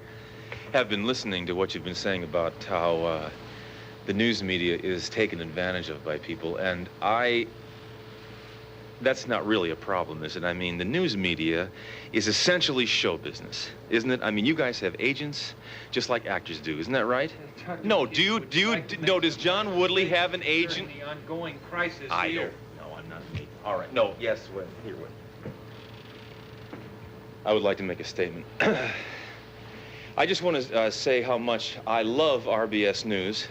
Speaker 18: have been listening to what you've been saying about how the news media is taken advantage of by people, and that's not really a problem, is it? I mean, the news media is essentially show business, isn't it? I mean, you guys have agents just like actors do, isn't that right? No, does John Woodley have an agent?
Speaker 16: The ongoing crisis
Speaker 18: here. No, I'm not. All right. No, yes, here. I would like to make a statement. I just want to say how much I love RBS News.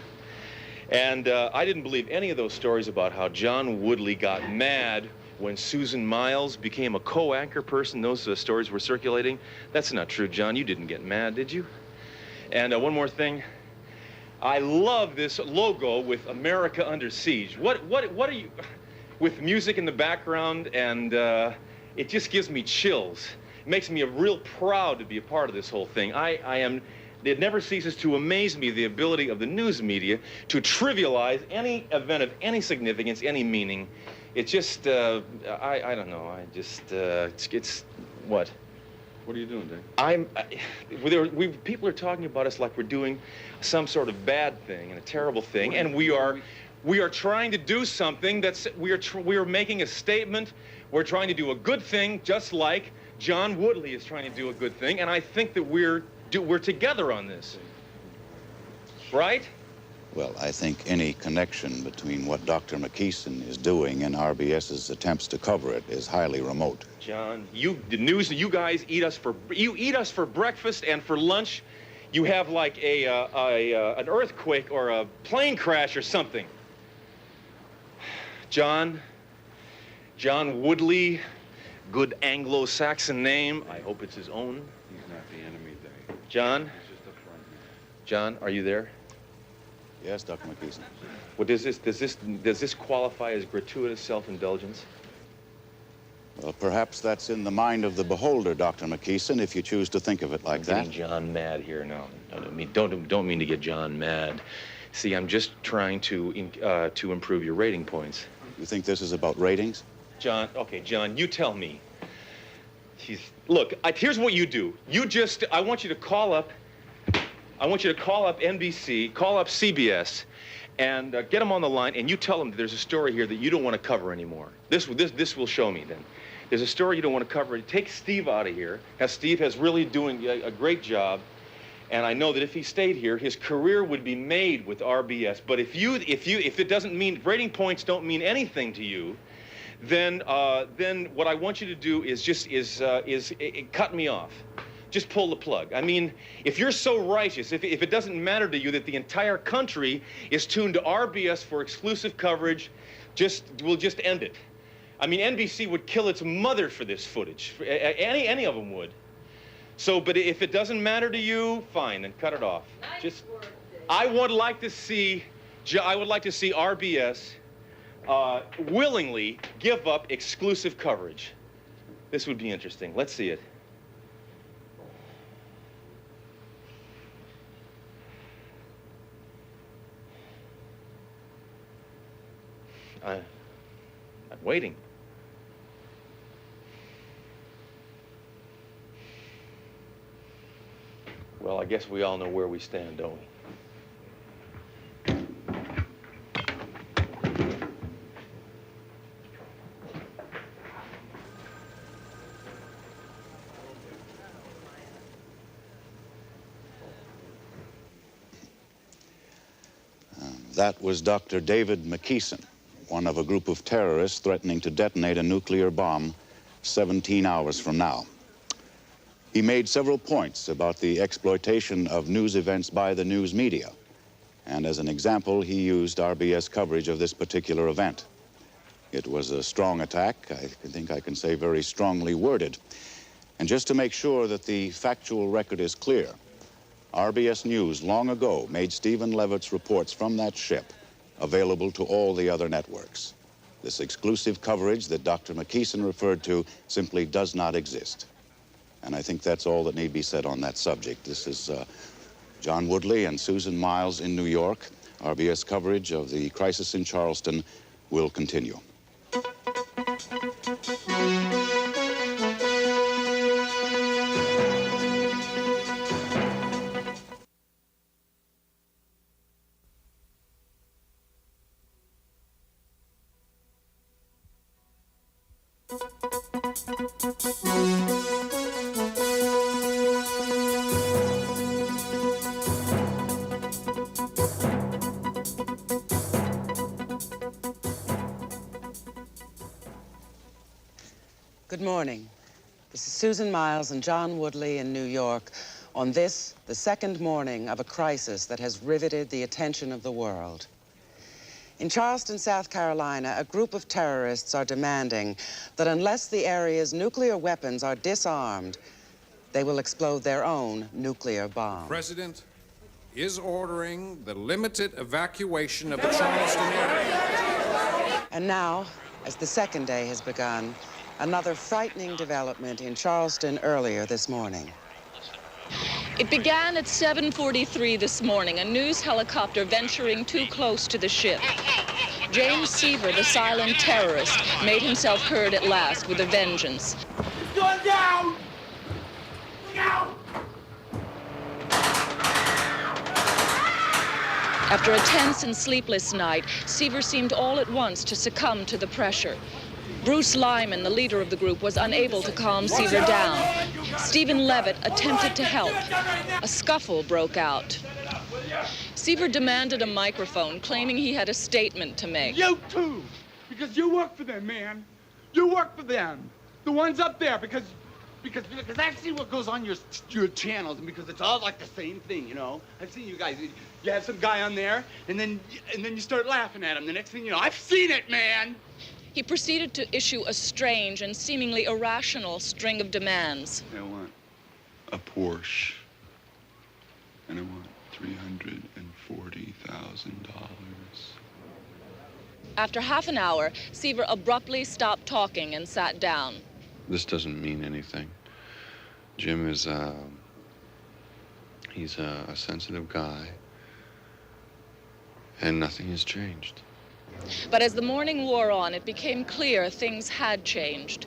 Speaker 18: And I didn't believe any of those stories about how John Woodley got mad when Susan Miles became a co-anchor person. Those stories were circulating. That's not true, John. You didn't get mad, did you? And one more thing. I love this logo with America Under Siege. What are you... With music in the background, and it just gives me chills. It makes me real proud to be a part of this whole thing. It never ceases to amaze me, the ability of the news media to trivialize any event of any significance, any meaning. It's just, I don't know, it's what? What are you doing, Dave? People are talking about us like we're doing some sort of bad thing and a terrible thing, and we are trying to do something we are making a statement. We're trying to do a good thing, just like John Woodley is trying to do a good thing, and I think that we're together on this, right?
Speaker 8: Well, I think any connection between what Dr. McKeeson is doing and RBS's attempts to cover it is highly remote.
Speaker 18: John, the news, you guys eat us for breakfast and for lunch. You have like an earthquake or a plane crash or something. John Woodley, good Anglo-Saxon name. I hope it's his own.
Speaker 6: He's not the enemy, Dave.
Speaker 18: John?
Speaker 6: He's just a friend.
Speaker 18: John, are you there?
Speaker 8: Yes, Dr. McKeeson.
Speaker 18: Well, does this qualify as gratuitous self-indulgence?
Speaker 8: Well, perhaps that's in the mind of the beholder, Dr. McKeeson, if you choose to think of it like that.
Speaker 18: I'm getting John mad here now. Don't mean to get John mad. See, I'm just trying to improve your rating points.
Speaker 8: You think this is about ratings?
Speaker 18: John, okay, John, you tell me. Look, here's what you do. I want you to call up NBC, call up CBS, and get them on the line, and you tell them that there's a story here that you don't want to cover anymore. This will show me then. There's a story you don't want to cover. Take Steve out of here. Steve has really doing a great job, and I know that if he stayed here, his career would be made with RBS. But if it doesn't mean, rating points don't mean anything to you, then what I want you to do is cut me off. Just pull the plug. I mean, if you're so righteous, if it doesn't matter to you that the entire country is tuned to RBS for exclusive coverage, we'll just end it. I mean, NBC would kill its mother for this footage. Any of them would. So, but if it doesn't matter to you, fine, then cut it off. I would like to see RBS willingly give up exclusive coverage. This would be interesting. Let's see it. I'm waiting. Well, I guess we all know where we stand, don't we?
Speaker 8: That was Dr. David McKeeson, one of a group of terrorists threatening to detonate a nuclear bomb 17 hours from now. He made several points about the exploitation of news events by the news media. And as an example, he used RBS coverage of this particular event. It was a strong attack. I think I can say very strongly worded. And just to make sure that the factual record is clear, RBS News long ago made Stephen Levitt's reports from that ship available to all the other networks. This exclusive coverage that Dr. McKeeson referred to simply does not exist. And I think that's all that need be said on that subject. This is John Woodley and Susan Miles in New York. RBS coverage of the crisis in Charleston will continue.
Speaker 3: Good morning. This is Susan Miles and John Woodley in New York on this, the second morning of a crisis that has riveted the attention of the world. In Charleston, South Carolina, a group of terrorists are demanding that unless the area's nuclear weapons are disarmed, they will explode their own nuclear bomb.
Speaker 2: The President is ordering the limited evacuation of the Charleston area.
Speaker 3: And now, as the second day has begun, another frightening development in Charleston earlier this morning.
Speaker 9: It began at 7:43 this morning, a news helicopter venturing too close to the ship. James Seaver, the silent terrorist, made himself heard at last with a vengeance.
Speaker 13: It's going down! Look out!
Speaker 9: After a tense and sleepless night, Seaver seemed all at once to succumb to the pressure. Bruce Lyman, the leader of the group, was unable to calm Seaver down. Stephen Levitt attempted to help. A scuffle broke out. Seaver demanded a microphone, claiming he had a statement to make.
Speaker 12: You too, because you work for them, man. You work for them. The ones up there, because I see what goes on your channels, and because it's all like the same thing, you know. I've seen you guys. You have some guy on there, and then you start laughing at him. The next thing you know, I've seen it, man.
Speaker 9: He proceeded to issue a strange and seemingly irrational string of demands.
Speaker 14: I want a Porsche, and I want $340,000.
Speaker 9: After half an hour, Seaver abruptly stopped talking and sat down.
Speaker 14: This doesn't mean anything. Jim is, he's a sensitive guy, and nothing has changed.
Speaker 9: But as the morning wore on, it became clear things had changed.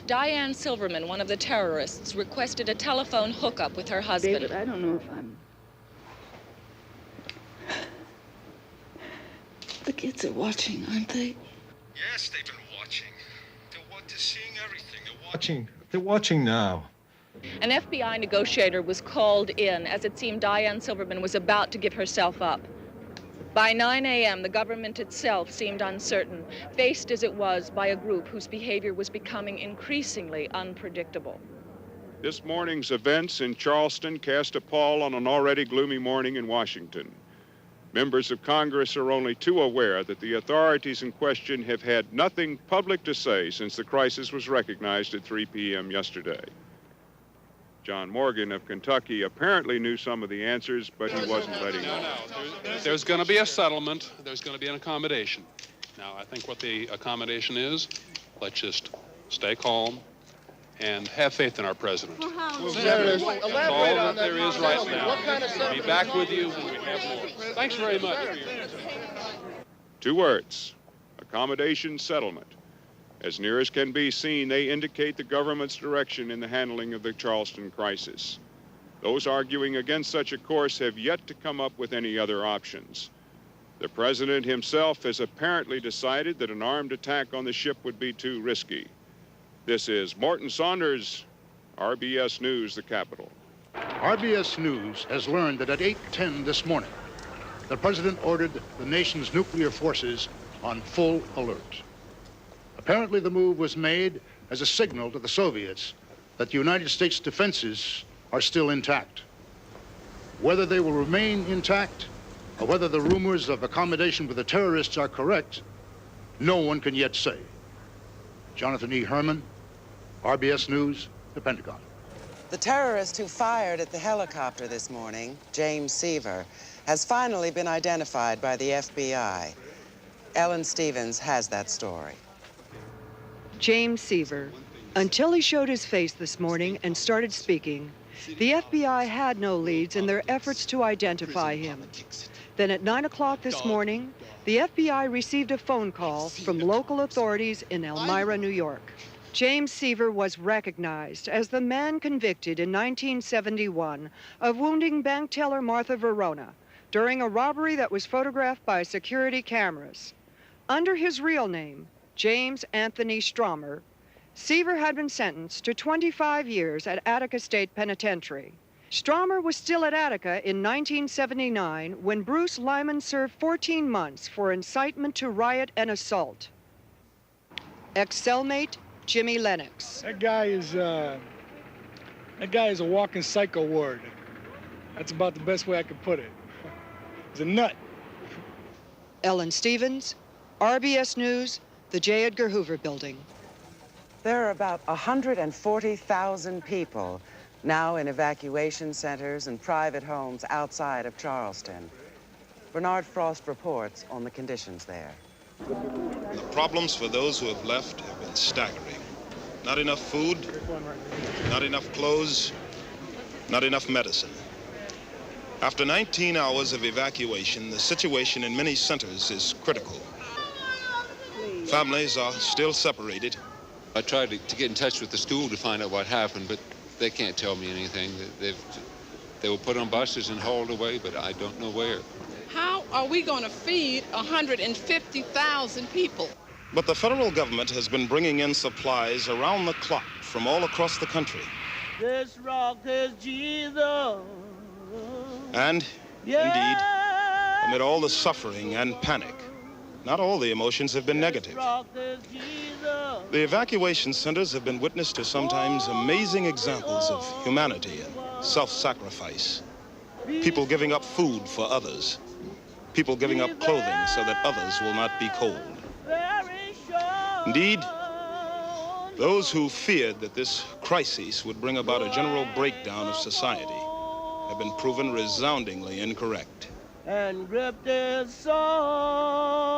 Speaker 9: Diane Silverman, one of the terrorists, requested a telephone hookup with her husband.
Speaker 27: David, I don't know if I'm... The kids are watching, aren't they?
Speaker 15: Yes, they've been watching. They're seeing everything. They're watching now.
Speaker 9: An FBI negotiator was called in as it seemed Diane Silverman was about to give herself up. By 9 a.m., the government itself seemed uncertain, faced as it was by a group whose behavior was becoming increasingly unpredictable.
Speaker 6: This morning's events in Charleston cast a pall on an already gloomy morning in Washington. Members of Congress are only too aware that the authorities in question have had nothing public to say since the crisis was recognized at 3 p.m. yesterday. John Morgan of Kentucky apparently knew some of the answers, but he wasn't letting on.
Speaker 20: There's going to be a settlement. There's going to be an accommodation. Now, I think what the accommodation is, let's just stay calm and have faith in our president. That's all that there is right now. We'll be back with you when we have more. Thanks very much.
Speaker 6: 2 words: accommodation, settlement. As near as can be seen, they indicate the government's direction in the handling of the Charleston crisis. Those arguing against such a course have yet to come up with any other options. The president himself has apparently decided that an armed attack on the ship would be too risky. This is Morton Saunders, RBS News, the Capitol.
Speaker 17: RBS News has learned that at 8:10 this morning, the president ordered the nation's nuclear forces on full alert. Apparently, the move was made as a signal to the Soviets that the United States defenses are still intact. Whether they will remain intact or whether the rumors of accommodation with the terrorists are correct, no one can yet say. Jonathan E. Herman, RBS News, the Pentagon.
Speaker 3: The terrorist who fired at the helicopter this morning, James Seaver, has finally been identified by the FBI. Ellen Stevens has that story.
Speaker 21: James Seaver. Until he showed his face this morning and started speaking, the FBI had no leads in their efforts to identify him. Then at 9 o'clock this morning, the FBI received a phone call from local authorities in Elmira, New York. James Seaver was recognized as the man convicted in 1971 of wounding bank teller Martha Verona during a robbery that was photographed by security cameras. Under his real name, James Anthony Stromer, Seaver had been sentenced to 25 years at Attica State Penitentiary. Stromer was still at Attica in 1979 when Bruce Lyman served 14 months for incitement to riot and assault. Ex-cellmate Jimmy Lennox.
Speaker 22: That guy is a walking psycho ward. That's about the best way I could put it. He's a nut.
Speaker 21: Ellen Stevens, RBS News, the J. Edgar Hoover Building.
Speaker 3: There are about 140,000 people now in evacuation centers and private homes outside of Charleston. Bernard Frost reports on the conditions there.
Speaker 24: The problems for those who have left have been staggering. Not enough food, not enough clothes, not enough medicine. After 19 hours of evacuation, the situation in many centers is critical. Families are still separated.
Speaker 11: I tried to get in touch with the school to find out what happened, but they can't tell me anything. They were put on buses and hauled away, but I don't know where.
Speaker 25: How are we going to feed 150,000 people?
Speaker 24: But the federal government has been bringing in supplies around the clock from all across the country.
Speaker 29: This rock is Jesus.
Speaker 24: And Indeed, amid all the suffering and panic, not all the emotions have been negative. The evacuation centers have been witness to sometimes amazing examples of humanity and self-sacrifice. People giving up food for others. People giving up clothing so that others will not be cold. Indeed, those who feared that this crisis would bring about a general breakdown of society have been proven resoundingly incorrect.
Speaker 4: And grip their soul,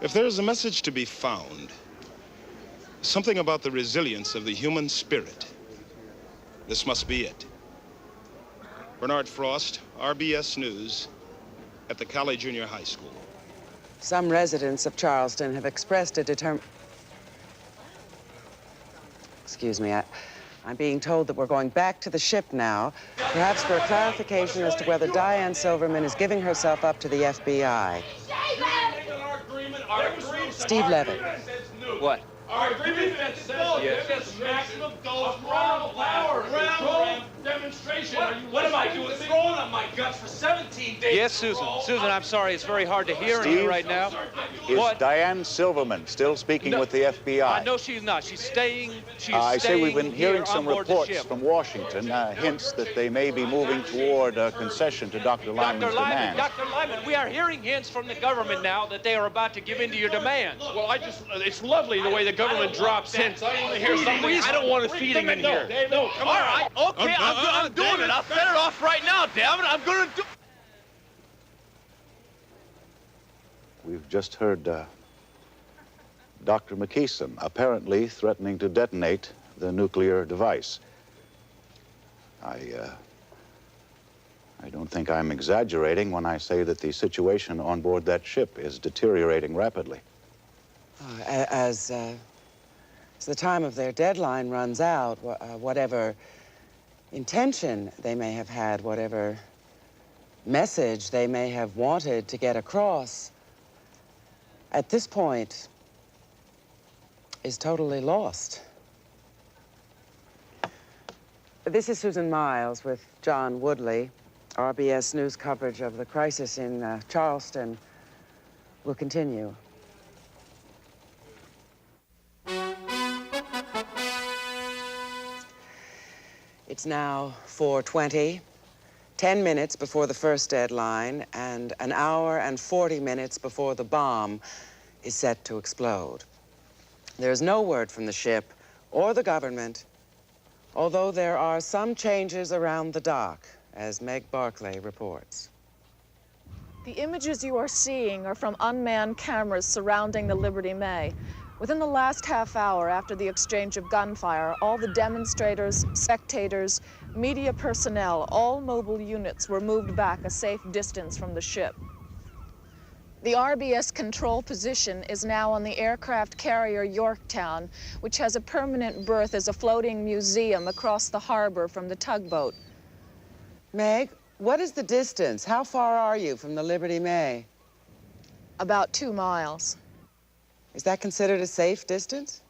Speaker 24: If there's a message to be found, something about the resilience of the human spirit, this must be it. Bernard Frost, RBS News, at the Cali Junior High School.
Speaker 3: Some residents of Charleston have expressed a Excuse me, I'm being told that we're going back to the ship now, perhaps for a clarification as to whether Diane Silverman is giving herself up to the FBI. Steve Levitt.
Speaker 16: What?
Speaker 13: Our agreement that says this maximum dose round demonstration. What am I doing? Throwing up my guts for 17 days.
Speaker 16: Yes, Susan. Susan, I'm sorry. It's very hard to hear you right now.
Speaker 8: Is
Speaker 16: What?
Speaker 8: Diane Silverman still speaking with the FBI?
Speaker 16: No, she's not. She's staying.
Speaker 8: I say we've been hearing
Speaker 16: here
Speaker 8: some
Speaker 16: on board the
Speaker 8: reports
Speaker 16: ship.
Speaker 8: from Washington, hints that they may be moving toward a concession to Dr. Lyman's demands.
Speaker 16: Dr. Lyman, we are hearing hints from the government now that they are about to give in to your demands.
Speaker 13: Well, it's lovely the way the government drops hints. I want to hear something. I don't want a feeding in here.
Speaker 16: No, come on. All right, okay, I'm doing it. I'll set it off right now, damn it. I'm going to do.
Speaker 8: We've just heard Dr. McKeeson apparently threatening to detonate the nuclear device. I don't think I'm exaggerating when I say that the situation on board that ship is deteriorating rapidly.
Speaker 3: As the time of their deadline runs out, whatever intention they may have had, whatever message they may have wanted to get across, at this point, is totally lost. This is Susan Miles with John Woodley. RBS News coverage of the crisis in Charleston will continue. It's now 4:20, 10 minutes before the first deadline, and an hour and 40 minutes before the bomb is set to explode. There's no word from the ship or the government, although there are some changes around the dock, as Meg Barclay reports.
Speaker 9: The images you are seeing are from unmanned cameras surrounding the Liberty May. Within the last half hour after the exchange of gunfire, all the demonstrators, spectators, media personnel, all mobile units were moved back a safe distance from the ship. The RBS control position is now on the aircraft carrier Yorktown, which has a permanent berth as a floating museum across the harbor from the tugboat.
Speaker 3: Meg, what is the distance? How far are you from the Liberty May?
Speaker 9: About 2 miles.
Speaker 3: Is that considered a safe distance?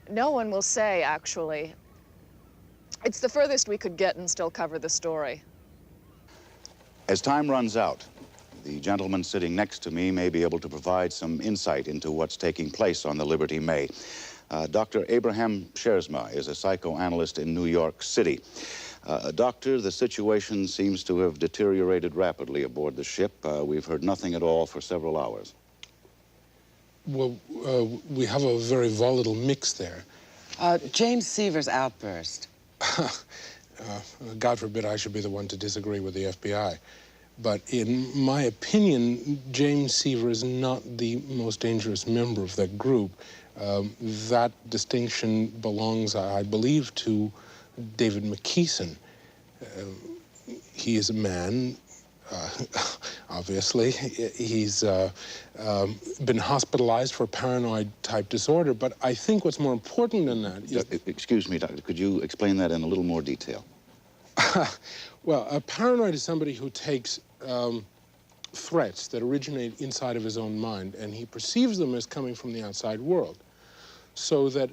Speaker 9: No one will say, actually. It's the furthest we could get and still cover the story.
Speaker 8: As time runs out, the gentleman sitting next to me may be able to provide some insight into what's taking place on the Liberty May. Dr. Abraham Scherzma is a psychoanalyst in New York City. Doctor, the situation seems to have deteriorated rapidly aboard the ship. We've heard nothing at all for several hours.
Speaker 5: Well, we have a very volatile mix there.
Speaker 3: James Seaver's outburst.
Speaker 5: God forbid I should be the one to disagree with the FBI. But in my opinion, James Seaver is not the most dangerous member of that group. That distinction belongs, I believe, to David McKeeson. He is a man, obviously. He's been hospitalized for paranoid-type disorder, but I think what's more important than that is...
Speaker 8: Excuse me, Doctor, could you explain that in a little more detail?
Speaker 5: Well, a paranoid is somebody who takes threats that originate inside of his own mind, and he perceives them as coming from the outside world. so that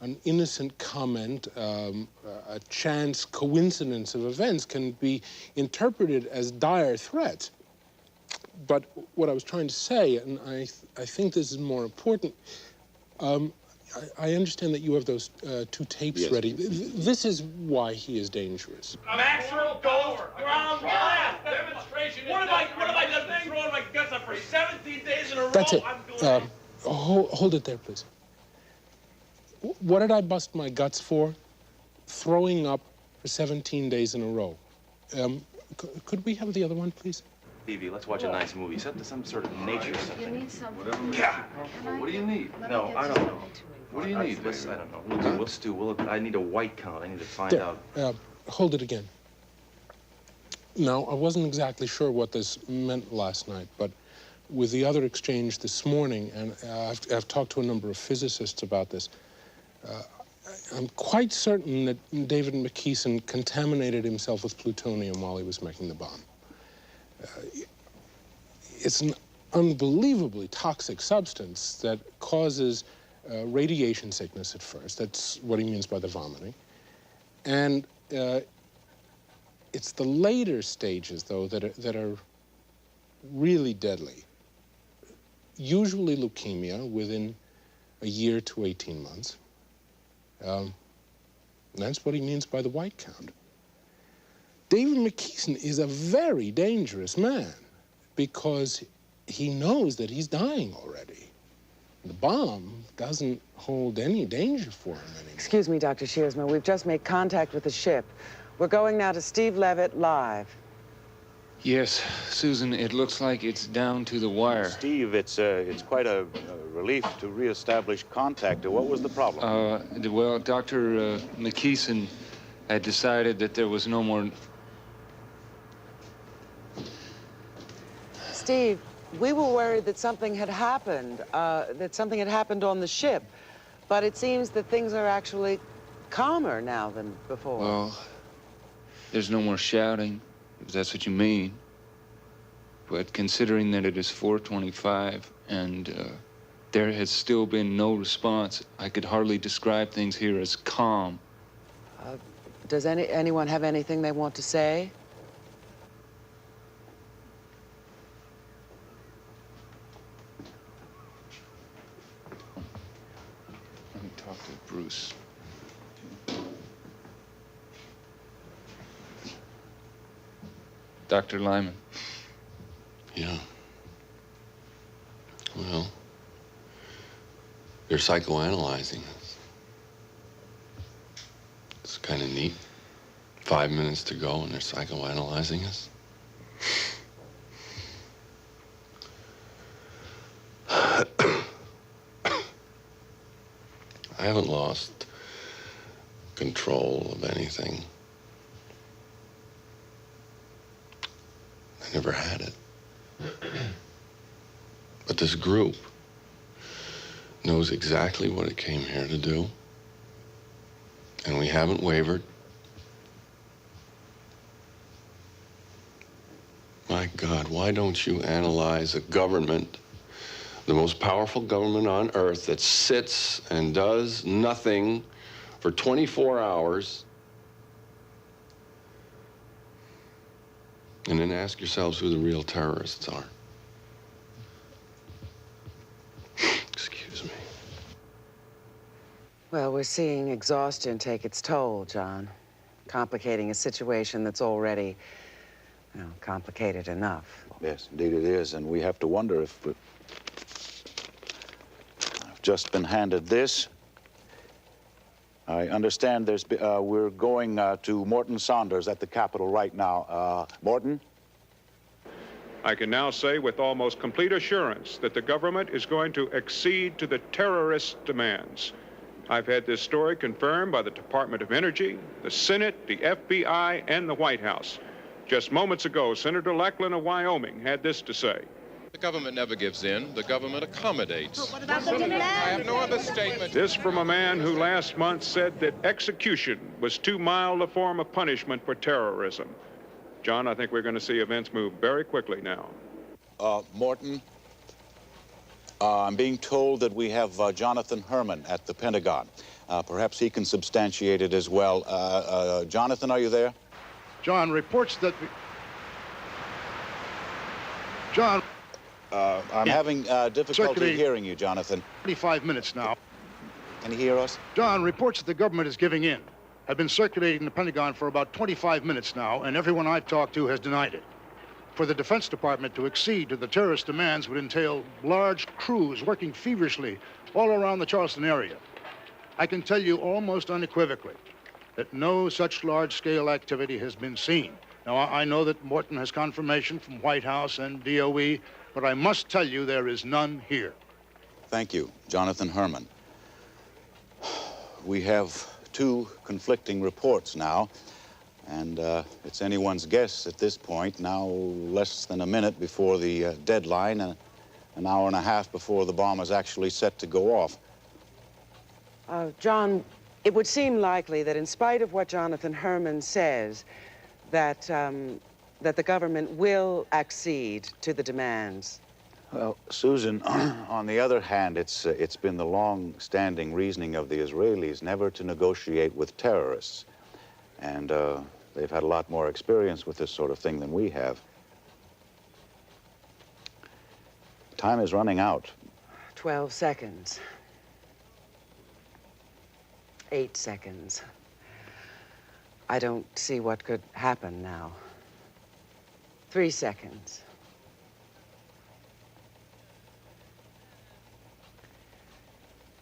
Speaker 5: an innocent comment, a chance coincidence of events can be interpreted as dire threats. But what I was trying to say, and I think this is more important, I understand that you have those 2 tapes ready. This is why he is dangerous.
Speaker 13: Maximum dose ground blast demonstration. What have I done? Been throwing my guts up for 17 days in a row?
Speaker 5: That's it.
Speaker 13: I'm doing it.
Speaker 5: Hold it there, please. What did I bust my guts for? Throwing up for 17 days in a row. Could we have the other one, please?
Speaker 1: Evie, let's watch a nice movie. Set to some sort of nature or something.
Speaker 7: You need something.
Speaker 1: What do you need? No, I don't know. What do you need? I don't know. We'll stew. I need a white count. I need to find out.
Speaker 5: Hold it again. Now, I wasn't exactly sure what this meant last night, but with the other exchange this morning, and I've talked to a number of physicists about this, I'm quite certain that David McKeeson contaminated himself with plutonium while he was making the bomb. It's an unbelievably toxic substance that causes radiation sickness at first. That's what he means by the vomiting. And it's the later stages, though, that are really deadly. Usually leukemia within a year to 18 months. That's what he means by the white count. David McKeeson is a very dangerous man because he knows that he's dying already. The bomb doesn't hold any danger for him anymore.
Speaker 3: Excuse me, Dr. Shearsman. We've just made contact with the ship. We're going now to Steve Levitt live.
Speaker 16: Yes, Susan, it looks like it's down to the wire.
Speaker 8: Steve, it's quite a relief to reestablish contact. What was the problem?
Speaker 16: Well, Dr. McKeeson had decided that there was no more...
Speaker 3: Steve, we were worried that something had happened, on the ship. But it seems that things are actually calmer now than before.
Speaker 16: Well, there's no more shouting, if that's what you mean. But considering that it is 4:25 and there has still been no response, I could hardly describe things here as calm.
Speaker 3: Does anyone have anything they want to say?
Speaker 16: Let me talk to Bruce. Dr. Lyman.
Speaker 10: Yeah. Well, they're psychoanalyzing us. It's kind of neat. 5 minutes to go and they're psychoanalyzing us. I haven't lost control of anything. I never had it. But this group knows exactly what it came here to do. And we haven't wavered. My God, why don't you analyze a government, the most powerful government on earth, that sits and does nothing for 24 hours, and then ask yourselves who the real terrorists are? Excuse me.
Speaker 3: Well, we're seeing exhaustion take its toll, John. Complicating a situation that's already, complicated enough.
Speaker 8: Yes, indeed it is, and we have to wonder if... I've just been handed this. I understand we're going to Morton Saunders at the Capitol right now. Morton?
Speaker 6: I can now say with almost complete assurance that the government is going to accede to the terrorist demands. I've had this story confirmed by the Department of Energy, the Senate, the FBI, and the White House. Just moments ago, Senator Lackland of Wyoming had this to say.
Speaker 18: The government never gives in. The government accommodates.
Speaker 7: What about the demand?
Speaker 18: I have no other statement.
Speaker 6: This from a man who last month said that execution was too mild a form of punishment for terrorism. John, I think we're going to see events move very quickly now.
Speaker 18: Morton,
Speaker 8: I'm being told that we have Jonathan Herman at the Pentagon. Perhaps he can substantiate it as well. Jonathan, are you there?
Speaker 17: John, reports that... John...
Speaker 8: I'm having difficulty hearing you, Jonathan.
Speaker 17: 25 minutes now.
Speaker 8: Can you hear us?
Speaker 17: John, reports that the government is giving in have been circulating in the Pentagon for about 25 minutes now, and everyone I've talked to has denied it. For the Defense Department to accede to the terrorist demands would entail large crews working feverishly all around the Charleston area. I can tell you almost unequivocally that no such large-scale activity has been seen. Now, I know that Morton has confirmation from White House and DOE, but I must tell you there is none here.
Speaker 8: Thank you, Jonathan Herman. We have two conflicting reports now, and it's anyone's guess at this point, now less than a minute before the deadline, an hour and a half before the bomb is actually set to go off.
Speaker 3: John, it would seem likely that in spite of what Jonathan Herman says, that the government will accede to the demands.
Speaker 8: Well, Susan, on the other hand, it's been the long-standing reasoning of the Israelis never to negotiate with terrorists. And they've had a lot more experience with this sort of thing than we have. Time is running out.
Speaker 3: 12 seconds. 8 seconds. I don't see what could happen now. 3 seconds.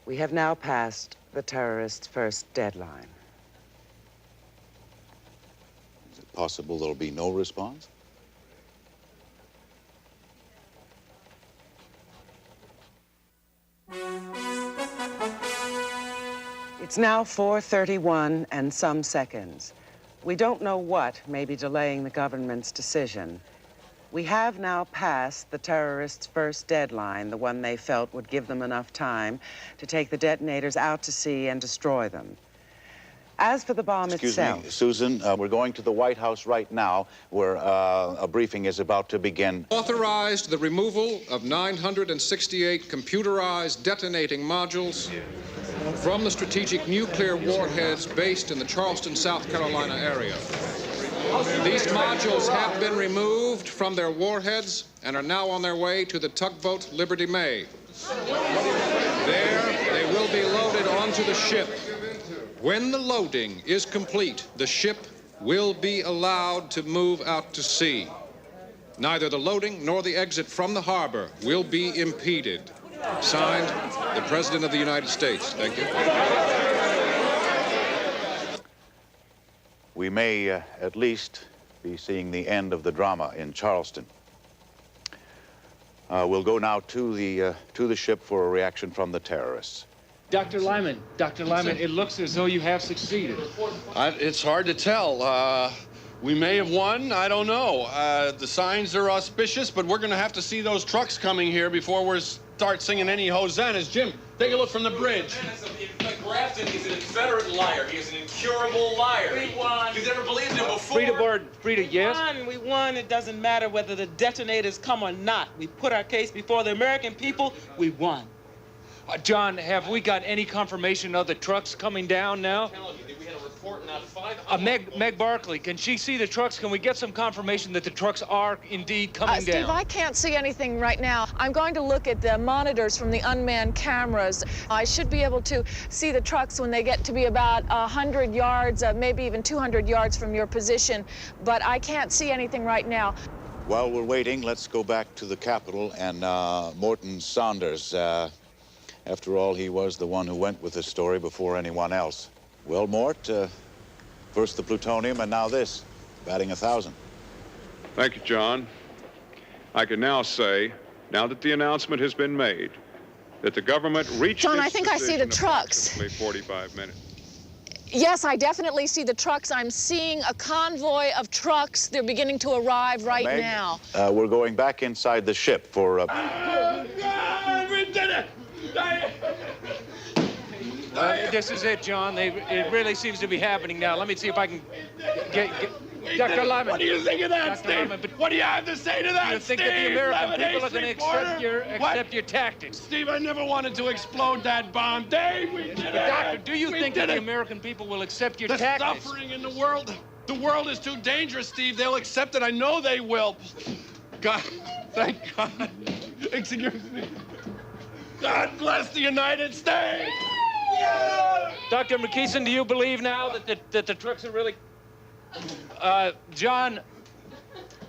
Speaker 3: We have now passed the terrorists' first deadline.
Speaker 8: Is it possible there'll be no response?
Speaker 3: It's now 4:31 and some seconds. We don't know what may be delaying the government's decision. We have now passed the terrorists' first deadline, the one they felt would give them enough time to take the detonators out to sea and destroy them. As for the bomb itself...
Speaker 8: Excuse me, Susan, we're going to the White House right now, where a briefing is about to begin.
Speaker 18: Authorized the removal of 968 computerized detonating modules from the strategic nuclear warheads based in the Charleston, South Carolina area. These modules have been removed from their warheads and are now on their way to the tugboat Liberty May. There, they will be loaded onto the ship. When the loading is complete, the ship will be allowed to move out to sea. Neither the loading nor the exit from the harbor will be impeded. Signed, the President of the United States. Thank you.
Speaker 8: We may at least be seeing the end of the drama in Charleston. We'll go now to the ship for a reaction from the terrorists.
Speaker 16: Dr. Lyman, it looks as though you have succeeded.
Speaker 10: It's hard to tell. We may have won. I don't know. The signs are auspicious, but we're going to have to see those trucks coming here before we start singing any hosannas. Jim, take a look from the bridge.
Speaker 13: Grafton, he's an inveterate liar. He is an incurable liar.
Speaker 2: We won.
Speaker 13: He's never believed him before.
Speaker 16: Frida, yes?
Speaker 2: We won. It doesn't matter whether the detonators come or not. We put our case before the American people. We won.
Speaker 16: John, have we got any confirmation of the trucks coming down now?
Speaker 13: We had a report not 5.
Speaker 16: Meg Barkley, can she see the trucks? Can we get some confirmation that the trucks are indeed coming down?
Speaker 9: Steve, I can't see anything right now. I'm going to look at the monitors from the unmanned cameras. I should be able to see the trucks when they get to be about 100 yards, maybe even 200 yards from your position, but I can't see anything right now.
Speaker 8: While we're waiting, let's go back to the Capitol and Morton Saunders. After all, he was the one who went with the story before anyone else. Well, Mort, first the plutonium and now this, batting 1,000.
Speaker 6: Thank you, John. I can now say, now that the announcement has been made, that the government reached
Speaker 9: John,
Speaker 6: its
Speaker 9: I think I see the
Speaker 6: decision
Speaker 9: trucks.
Speaker 6: approximately 45 minutes.
Speaker 9: Yes, I definitely see the trucks. I'm seeing a convoy of trucks. They're beginning to arrive right
Speaker 8: Meg,
Speaker 9: now.
Speaker 8: We're going back inside the ship for...
Speaker 13: We did it!
Speaker 7: this is it, John. It really seems to be happening now. Let me see if I can get Dr. Lyman.
Speaker 13: What do you think of that, Steve? What do you have to say to that,
Speaker 7: Do you think
Speaker 13: Steve?
Speaker 7: that the American people are going to
Speaker 13: reporter?
Speaker 7: accept your tactics?
Speaker 13: Steve, I never wanted to explode that bomb. Dave, we did it.
Speaker 7: Doctor, do you think that the
Speaker 13: it.
Speaker 7: American people will accept your
Speaker 13: The
Speaker 7: tactics?
Speaker 13: suffering in the world is too dangerous, Steve. They'll accept it. I know they will. God, thank God. Excuse me. God bless the United States.
Speaker 7: Dr. McKeeson, do you believe now that the trucks are really... John,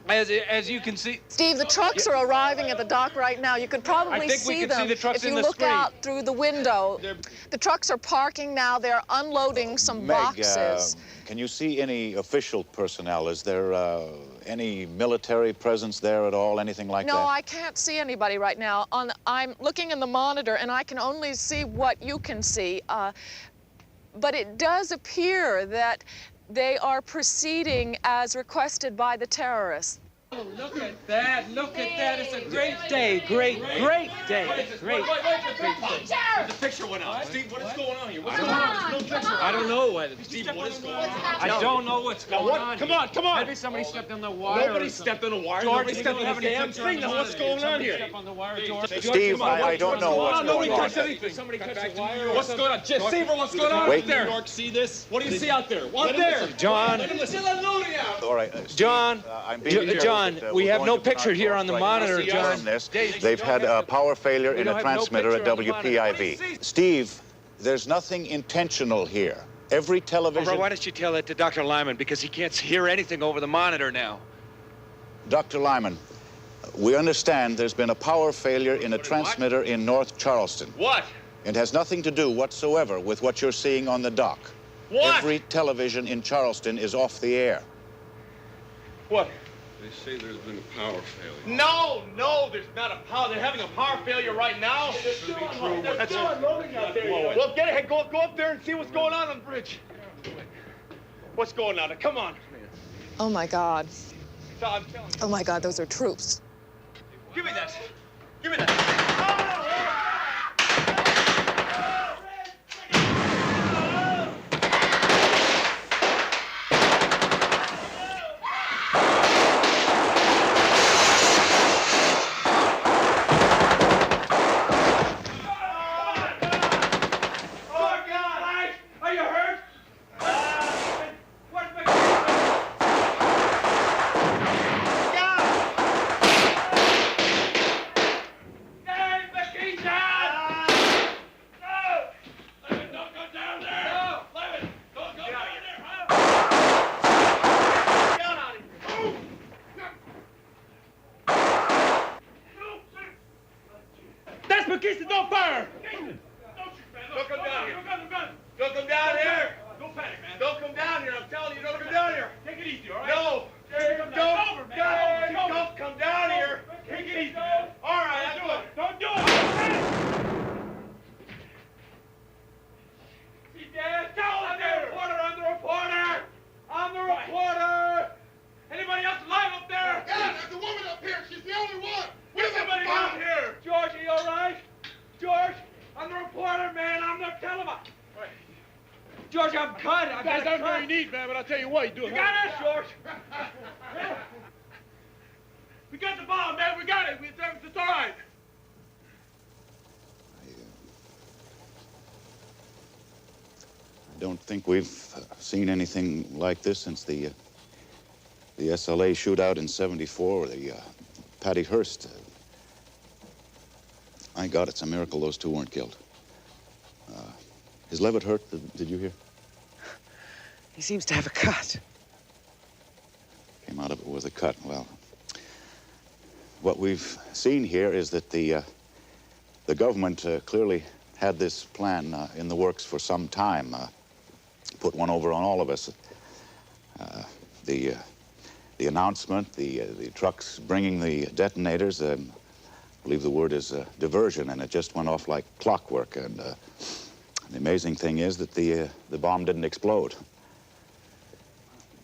Speaker 7: as you can see...
Speaker 12: Steve, the trucks are arriving at the dock right now. You could probably see them if you look out through the window. The trucks are parking now. They're unloading some boxes.
Speaker 8: Can you see any official personnel? Is there any military presence there at all, anything like that?
Speaker 12: No, I can't see anybody right now. I'm looking in the monitor, and I can only see what you can see. But it does appear that they are proceeding as requested by the terrorists.
Speaker 7: Oh, look at that. Look at that. It's a great day. Great day. Great.
Speaker 13: The picture went out. Steve, what is going on here? What's going on? There's no picture.
Speaker 7: I don't know.
Speaker 13: Steve, what is going on?
Speaker 7: I don't know what's going on.
Speaker 13: Come on, come on.
Speaker 7: Maybe somebody stepped on the wire.
Speaker 13: Nobody stepped on the wire.
Speaker 7: George,
Speaker 13: Nobody stepped on the damn thing. Now, what's going on here?
Speaker 7: Step on the wire, George.
Speaker 8: Steve, I don't know what's going on.
Speaker 13: Nobody touched anything.
Speaker 7: Somebody touched the wire.
Speaker 13: What's going on? Steve, what's going on
Speaker 8: Wait.
Speaker 13: out there? New York, see this? What do you see out there? What there?
Speaker 7: John.
Speaker 8: All right, Steve,
Speaker 7: John.
Speaker 8: John,
Speaker 7: we have no picture here on the monitor, John.
Speaker 8: They've had a power failure in a transmitter at WPIV. Steve, there's nothing intentional here. Every television...
Speaker 7: Why don't you tell that to Dr. Lyman, because he can't hear anything over the monitor now.
Speaker 8: Dr. Lyman, we understand there's been a power failure in a transmitter in North Charleston.
Speaker 13: What?
Speaker 8: It has nothing to do whatsoever with what you're seeing on the dock.
Speaker 13: What?
Speaker 8: Every television in Charleston is off the air.
Speaker 13: What?
Speaker 6: They say there's been a power failure.
Speaker 13: No, there's not a power. They're having a power failure right now. They're still unloading out there. Well, get ahead. Go up there and see what's going on the bridge. What's going on? Come on.
Speaker 12: Oh, my God.
Speaker 13: I'm telling you.
Speaker 12: Oh, my God, those are troops.
Speaker 13: Give me that. Give me that. Don't fire! Don't come down here. Don't come down here. Don't panic, man. Don't come down here. I'm telling you, don't come down here. Take it easy, all right? No. Don't come down here. Take it easy, man. All right, I'll do it. Don't do it. See, Dad, I'm the reporter. I'm the reporter. Anybody else alive up there?
Speaker 10: Yeah, there's a woman up here. She's the only one.
Speaker 13: Where's somebody down here? George, are you all right? George, I'm the reporter, man. I'm the televisor. George, I'm cut.
Speaker 10: Guys, I don't know what you need, man, but I'll tell you what, you do it.
Speaker 13: You got it, George. We got the bomb, man. We got it. It's all right.
Speaker 8: I don't think we've seen anything like this since the SLA shootout in '74 or the Patty Hearst. My God, it's a miracle those two weren't killed. Is Levitt hurt? Did you hear?
Speaker 3: He seems to have a cut.
Speaker 8: Came out of it with a cut. Well, what we've seen here is that the government clearly had this plan in the works for some time. Put one over on all of us. The announcement, the trucks bringing the detonators, I believe the word is diversion, and it just went off like clockwork. And the amazing thing is that the bomb didn't explode.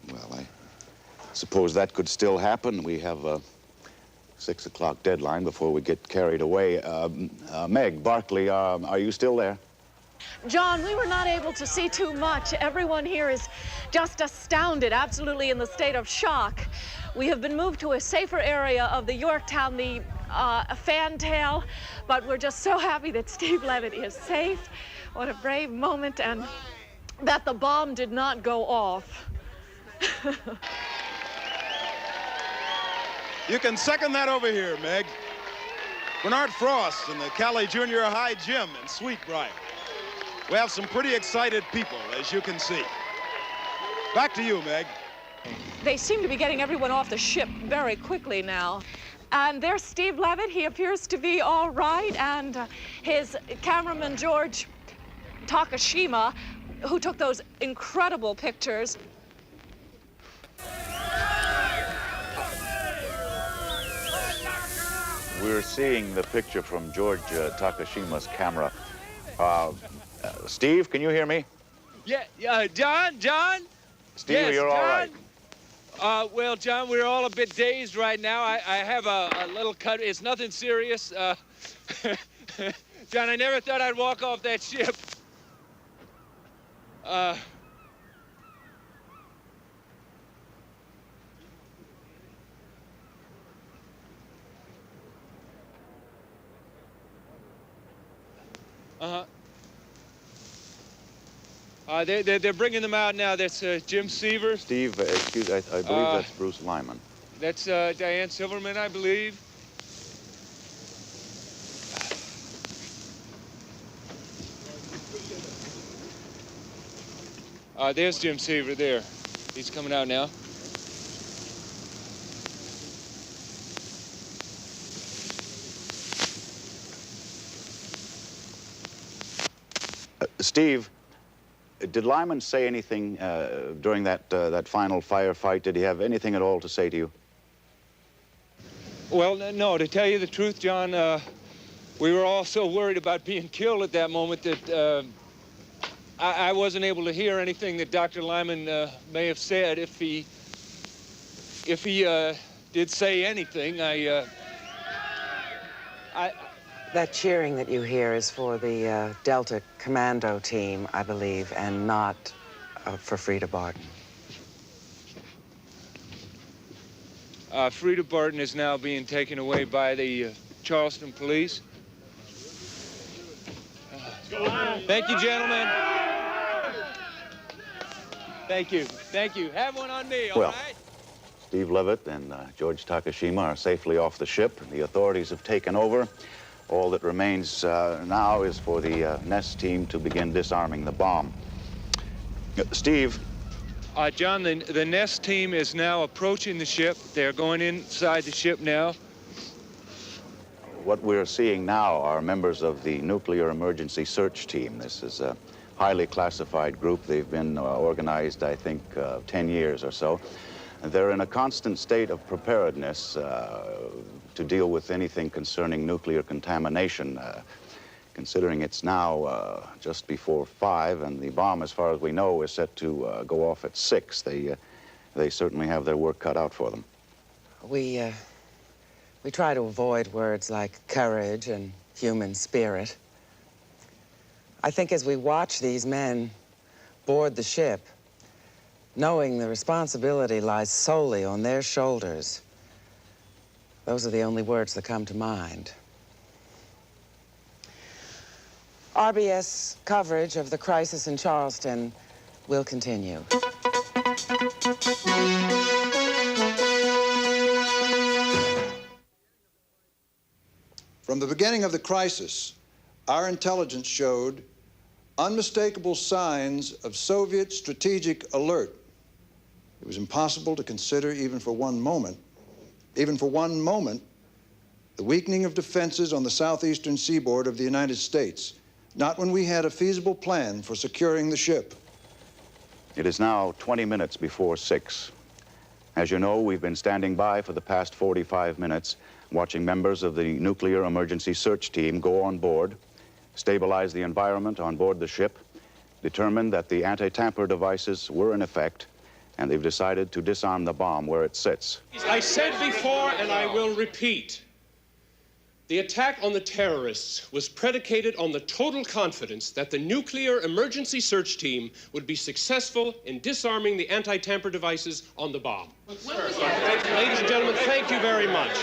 Speaker 8: Well, I suppose that could still happen. We have a 6 o'clock deadline before we get carried away. Meg, Barkley, are you still there?
Speaker 12: John, we were not able to see too much. Everyone here is just astounded, absolutely in the state of shock. We have been moved to a safer area of the Yorktown, the fantail, but we're just so happy that Steve Levitt is safe. What a brave moment, and that the bomb did not go off.
Speaker 24: You can second that over here, Meg. Bernard Frost in the Cali Junior High Gym in Sweetbriar. We have some pretty excited people, as you can see. Back to you, Meg.
Speaker 12: They seem to be getting everyone off the ship very quickly now. And there's Steve Levitt. He appears to be all right. And his cameraman, George Takashima, who took those incredible pictures.
Speaker 8: We're seeing the picture from George Takashima's camera. Steve, can you hear me?
Speaker 7: Yeah, John?
Speaker 8: Steve,
Speaker 7: yes,
Speaker 8: you're
Speaker 7: John?
Speaker 8: all right.
Speaker 7: Well, John, we're all a bit dazed right now. I have a little cut. It's nothing serious. John, I never thought I'd walk off that ship. They're bringing them out now. That's Jim Seaver.
Speaker 8: Steve, excuse me, I believe that's Bruce Lyman.
Speaker 7: That's Diane Silverman, I believe. There's Jim Seaver there. He's coming out now.
Speaker 8: Steve, did Lyman say anything during that final firefight? Did he have anything at all to say to you?
Speaker 7: Well, no, to tell you the truth, John, we were all so worried about being killed at that moment that I wasn't able to hear anything that Dr. Lyman may have said. If he did say anything,
Speaker 3: That cheering that you hear is for the Delta Commando team, I believe, and not for Frida Barton.
Speaker 7: Frida Barton is now being taken away by the Charleston police. Thank you, gentlemen. Thank you. Thank you. Have one on me, all right?
Speaker 8: Steve Levitt and George Takashima are safely off the ship. The authorities have taken over. All that remains now is for the Nest team to begin disarming the bomb. Steve.
Speaker 7: John, the Nest team is now approaching the ship. They're going inside the ship now.
Speaker 8: What we're seeing now are members of the Nuclear Emergency Search Team. This is a highly classified group. They've been organized, I think, 10 years or so. They're in a constant state of preparedness to deal with anything concerning nuclear contamination. Considering it's now just before 5, and the bomb, as far as we know, is set to go off at 6, they certainly have their work cut out for them.
Speaker 3: We try to avoid words like courage and human spirit. I think as we watch these men board the ship, knowing the responsibility lies solely on their shoulders, those are the only words that come to mind. RBS coverage of the crisis in Charleston will continue.
Speaker 14: From the beginning of the crisis, our intelligence showed unmistakable signs of Soviet strategic alert. It was impossible to consider even for one moment, the weakening of defenses on the southeastern seaboard of the United States, not when we had a feasible plan for securing the ship.
Speaker 8: It is now 20 minutes before 6. As you know, we've been standing by for the past 45 minutes, watching members of the Nuclear Emergency Search Team go on board, stabilize the environment on board the ship, determine that the anti-tamper devices were in effect, and they've decided to disarm the bomb where it sits.
Speaker 13: I said before, and I will repeat, The attack on the terrorists was predicated on the total confidence that the nuclear emergency search team would be successful in disarming the anti-tamper devices on the bomb. Ladies and gentlemen, thank you very much.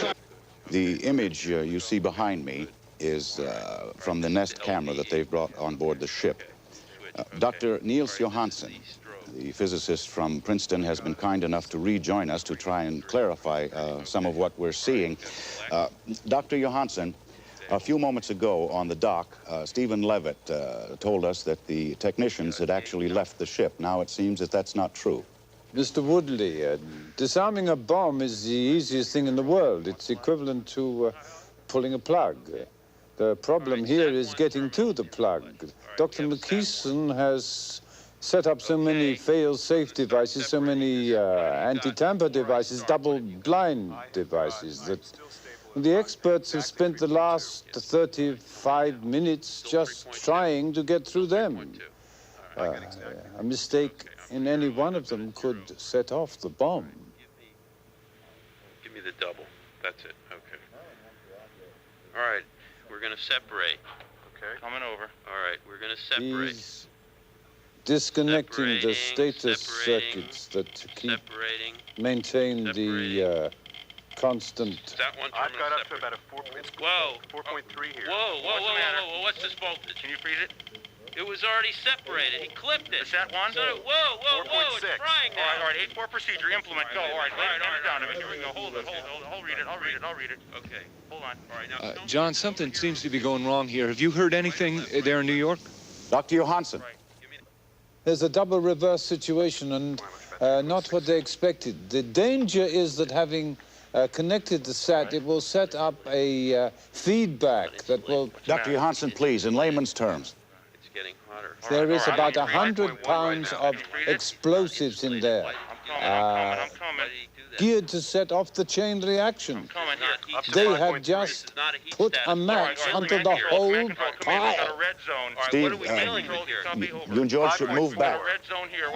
Speaker 8: The image you see behind me is from the Nest camera that they've brought on board the ship. Dr. Niels Johansen, the physicist from Princeton, has been kind enough to rejoin us to try and clarify some of what we're seeing. Dr. Johansen, a few moments ago on the dock, Stephen Levitt told us that the technicians had actually left the ship. Now it seems that that's not true.
Speaker 15: Mr. Woodley, disarming a bomb is the easiest thing in the world. It's equivalent to pulling a plug. The problem here is getting to the plug. Dr. McKeeson has set up so many fail-safe devices, so many anti-tamper devices, double-blind devices, that the experts have spent the last 35 minutes just trying to get through them. A mistake in any one of them could set off the bomb.
Speaker 19: Give me the double. That's it. Okay. All right. We're going to separate. Okay. Coming over. All right. We're going to separate.
Speaker 15: He's disconnecting the status circuits that maintain the constant.
Speaker 19: That one I've got up to about a 4.3 here. Whoa, what's this voltage? Can you freeze it? It was already separated. He clipped it. Is that one? Whoa, it's frying now. All right, 8-4 procedure, implement, go. All right, lay it down. Here we go. Hold it. I'll read it. Okay, hold on. All right, now.
Speaker 7: John, something seems to be going wrong here. Have you heard anything there in New York?
Speaker 8: Dr. Johansen.
Speaker 15: There's a double reverse situation and not what they expected. The danger is that having connected the SAT, it will set up a feedback that will...
Speaker 8: Dr. Johansen, please, in layman's terms.
Speaker 19: Getting hotter.
Speaker 15: There is about 100 pounds of explosives in there, geared to set off the chain reaction. They have just put a match onto the whole pile.
Speaker 8: Steve, you and George should move back.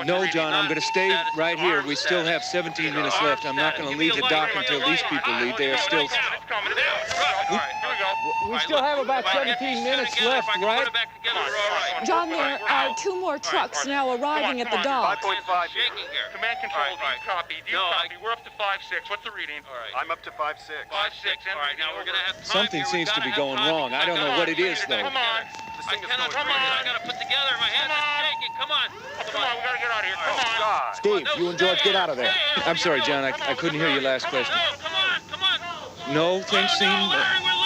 Speaker 7: No, John, I'm going to stay right here. We still have 17 minutes left. I'm not going to leave the dock until these people leave. They are still... We still have about 17 minutes left, right?
Speaker 9: John, there are 2 more trucks now arriving at the dock.
Speaker 19: 5.5 shaking here. Command control, do you copy? We're up to 5.6. What's the reading? All right. I'm up to 5.6. 5.6. All right, now we're going to have time.
Speaker 7: Something seems to be going wrong. I don't know what it is, though.
Speaker 19: Come on. I got to put together. My hands are shaking. Come on, we got to get out of here. Come on.
Speaker 8: Steve, you and George, get out of there.
Speaker 7: I'm sorry, John, I couldn't hear your last question.
Speaker 19: Come on.
Speaker 7: No, things seem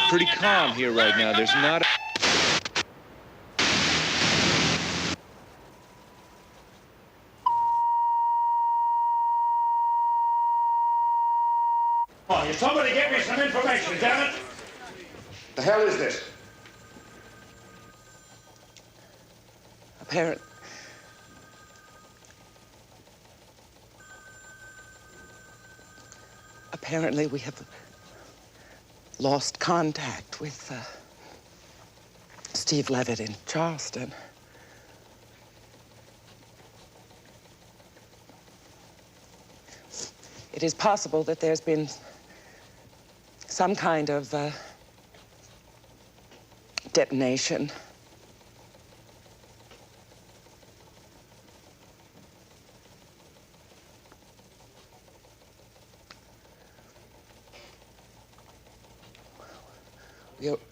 Speaker 7: pretty calm here right now. There's not...
Speaker 20: Oh, somebody get me some information, damn it!
Speaker 8: The hell is this?
Speaker 3: Apparently we have lost contact with Steve Levitt in Charleston. It is possible that there's been some kind of detonation.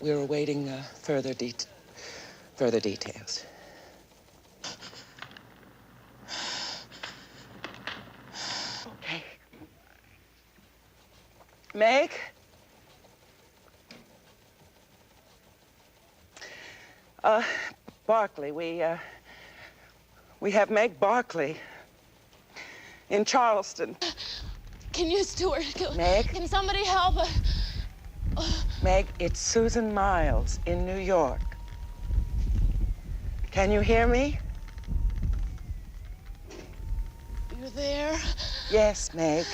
Speaker 3: We're awaiting further details. Okay. Meg? Barkley, we have Meg Barkley in Charleston.
Speaker 22: Can you, Stuart?
Speaker 3: Meg?
Speaker 22: Can somebody help?
Speaker 3: Meg, it's Susan Miles in New York. Can you hear me?
Speaker 22: You're there?
Speaker 3: Yes, Meg.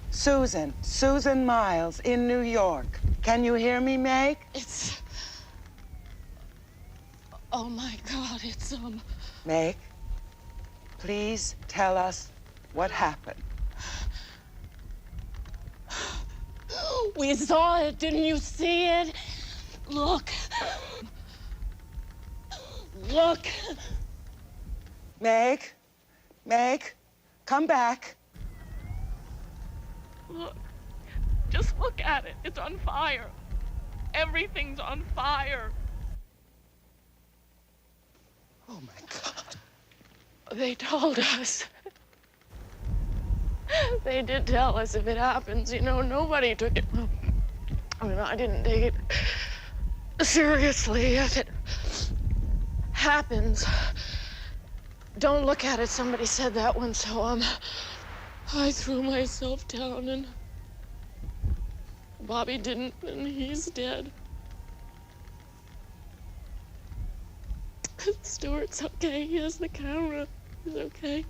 Speaker 3: Susan Miles in New York. Can you hear me, Meg?
Speaker 22: It's... Oh, my God, it's,
Speaker 3: Meg, please tell us what happened.
Speaker 22: We saw it. Didn't you see it? Look. Look.
Speaker 3: Meg, come back.
Speaker 22: Look. Just look at it. It's on fire. Everything's on fire.
Speaker 3: Oh, my God.
Speaker 22: They told us. They did tell us if it happens, you know, nobody took it. I mean, I didn't take it seriously. If it happens, don't look at it. Somebody said that once, so I threw myself down, and Bobby didn't, and he's dead. Stuart's okay. He has the camera. He's okay.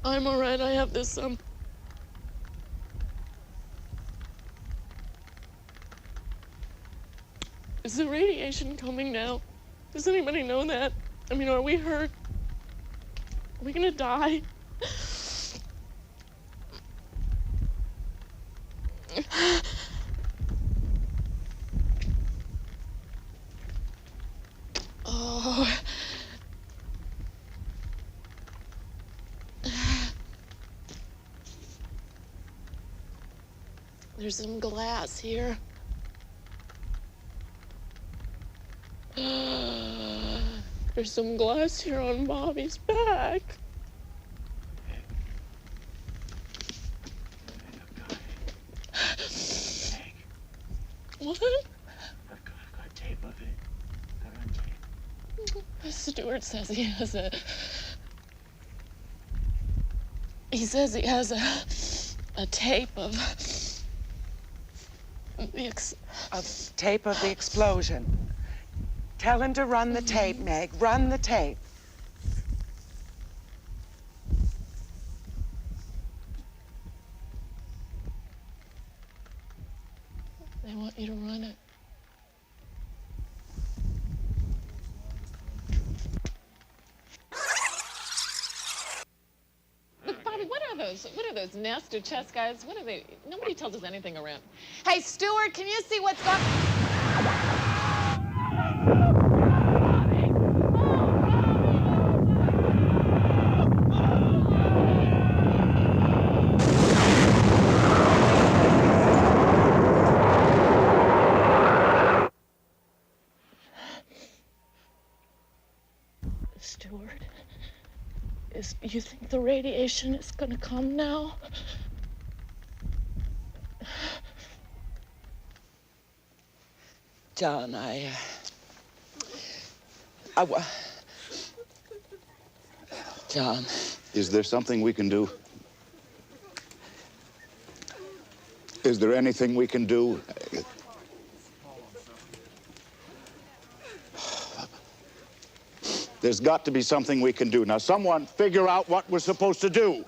Speaker 22: I'm all right. I have this, Is the radiation coming now? Does anybody know that? I mean, are we hurt? Are we gonna die? Oh. There's some glass here. There's some glass here on Bobby's back. What?
Speaker 20: I've got tape of it. Got it on tape.
Speaker 22: Stuart says he has a... He says he has a tape of...
Speaker 3: A tape of the explosion. Tell him to run the tape, Meg. Run the tape.
Speaker 22: They want you to run it.
Speaker 12: Look, Bobby, what are those nested chess guys? What are they? Nobody tells us anything around. Hey, Stuart, can you see what's going on?
Speaker 22: Stuart, you think the radiation is gonna come now?
Speaker 3: John, John.
Speaker 8: Is there something we can do? Is there anything we can do? There's got to be something we can do. Now, someone figure out what we're supposed to do.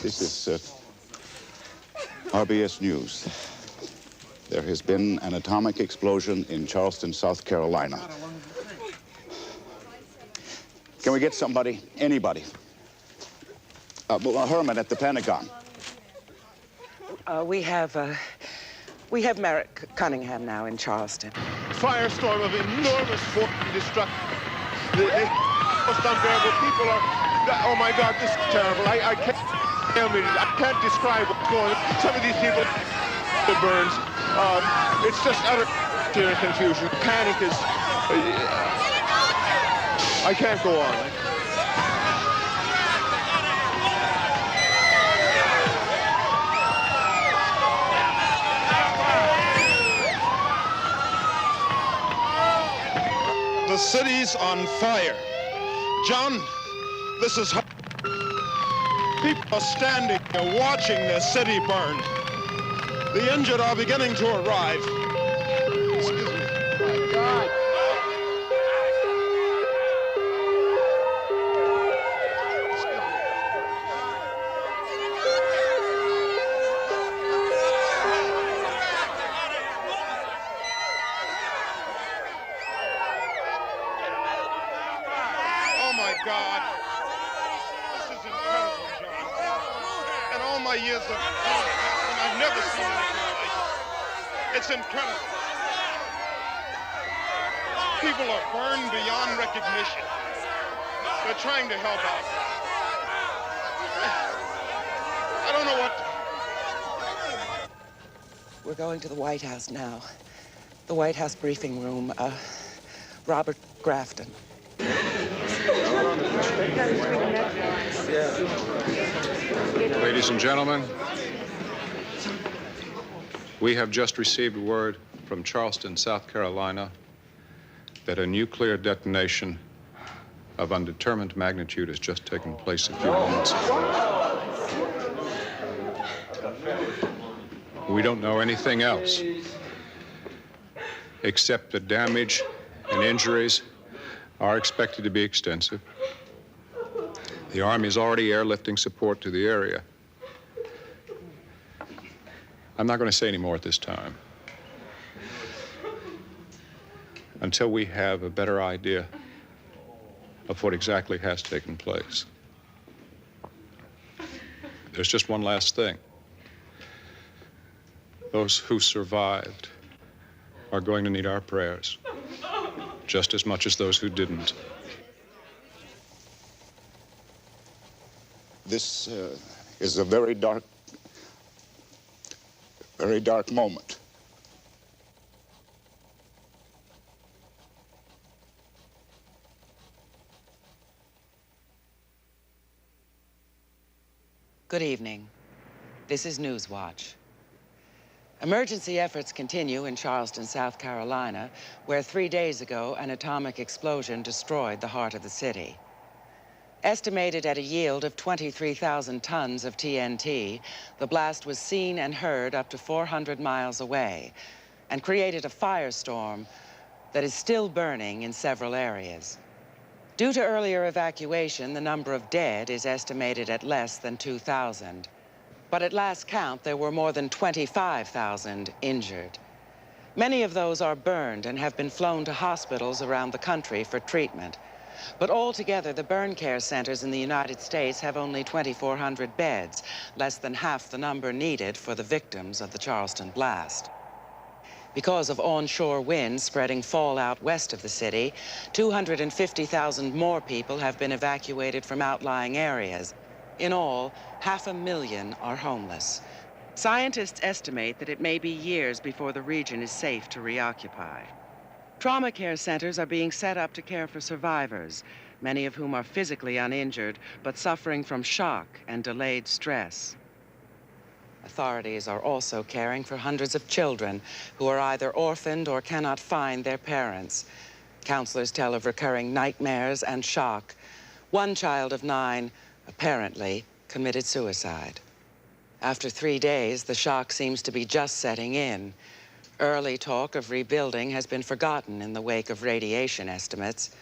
Speaker 8: This is RBS News. There has been an atomic explosion in Charleston, South Carolina. Can we get somebody, anybody? Herman at the Pentagon.
Speaker 3: We have Merrick Cunningham now in Charleston.
Speaker 4: Firestorm of enormous force and destruction. The most unbearable people are, oh my God, this is terrible. I can't describe what's going on. Some of these people, it burns. It's just utter fear and confusion. Panic is, I can't go on.
Speaker 24: The city's on fire. John, this is... People are standing here watching the city burn. The injured are beginning to arrive. Excuse me.
Speaker 4: My God.
Speaker 24: Oh, my God.
Speaker 4: 4 years of and I've never seen anything like it. It's incredible. People are burned beyond recognition. They're trying to help out. I don't know what.
Speaker 3: We're going to the White House now. The White House briefing room. Robert Grafton.
Speaker 18: Ladies and gentlemen, we have just received word from Charleston, South Carolina, that a nuclear detonation of undetermined magnitude has just taken place a few moments ago. We don't know anything else, except that damage and injuries are expected to be extensive. The Army is already airlifting support to the area. I'm not going to say any more at this time until we have a better idea of what exactly has taken place. There's just one last thing. Those who survived are going to need our prayers just as much as those who didn't.
Speaker 1: This is a very dark moment.
Speaker 3: Good evening. This is Newswatch. Emergency efforts continue in Charleston, South Carolina, where 3 days ago an atomic explosion destroyed the heart of the city. Estimated at a yield of 23,000 tons of TNT, the blast was seen and heard up to 400 miles away and created a firestorm that is still burning in several areas. Due to earlier evacuation, the number of dead is estimated at less than 2,000. But at last count, there were more than 25,000 injured. Many of those are burned and have been flown to hospitals around the country for treatment. But altogether, the burn care centers in the United States have only 2,400 beds, less than half the number needed for the victims of the Charleston blast. Because of onshore winds spreading fallout west of the city, 250,000 more people have been evacuated from outlying areas. In all, 500,000 are homeless. Scientists estimate that it may be years before the region is safe to reoccupy. Trauma care centers are being set up to care for survivors, many of whom are physically uninjured, but suffering from shock and delayed stress. Authorities are also caring for hundreds of children who are either orphaned or cannot find their parents. Counselors tell of recurring nightmares and shock. One child of 9 apparently committed suicide. After 3 days, the shock seems to be just setting in. Early talk of rebuilding has been forgotten in the wake of radiation estimates.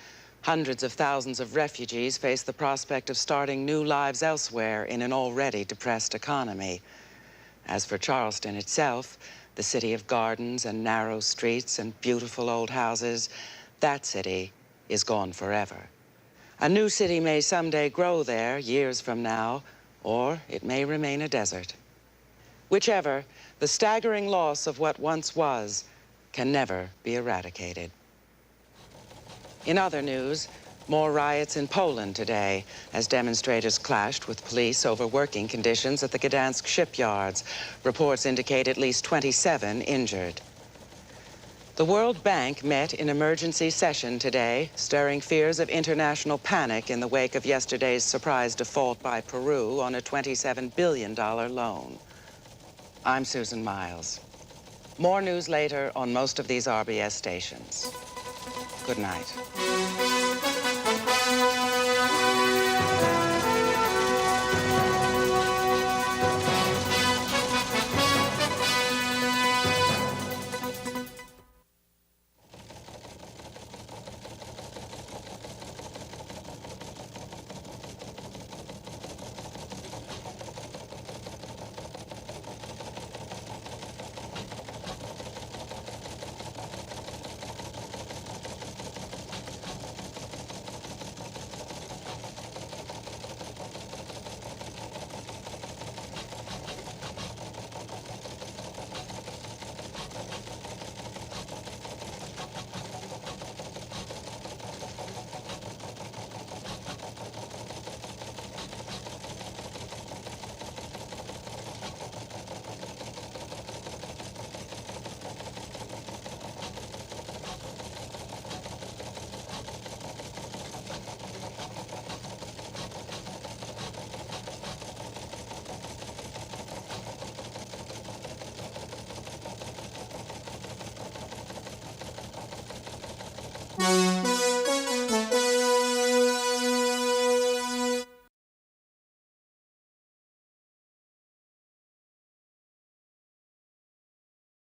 Speaker 3: Hundreds of thousands of refugees face the prospect of starting new lives elsewhere in an already depressed economy. As for Charleston itself, the city of gardens and narrow streets and beautiful old houses, that city is gone forever. A new city may someday grow there years from now, or it may remain a desert. Whichever, the staggering loss of what once was can never be eradicated. In other news, more riots in Poland today as demonstrators clashed with police over working conditions at the Gdansk shipyards. Reports indicate at least 27 injured. The World Bank met in emergency session today, stirring fears of international panic in the wake of yesterday's surprise default by Peru on a $27 billion loan. I'm Susan Miles. More news later on most of these RBS stations. Good night.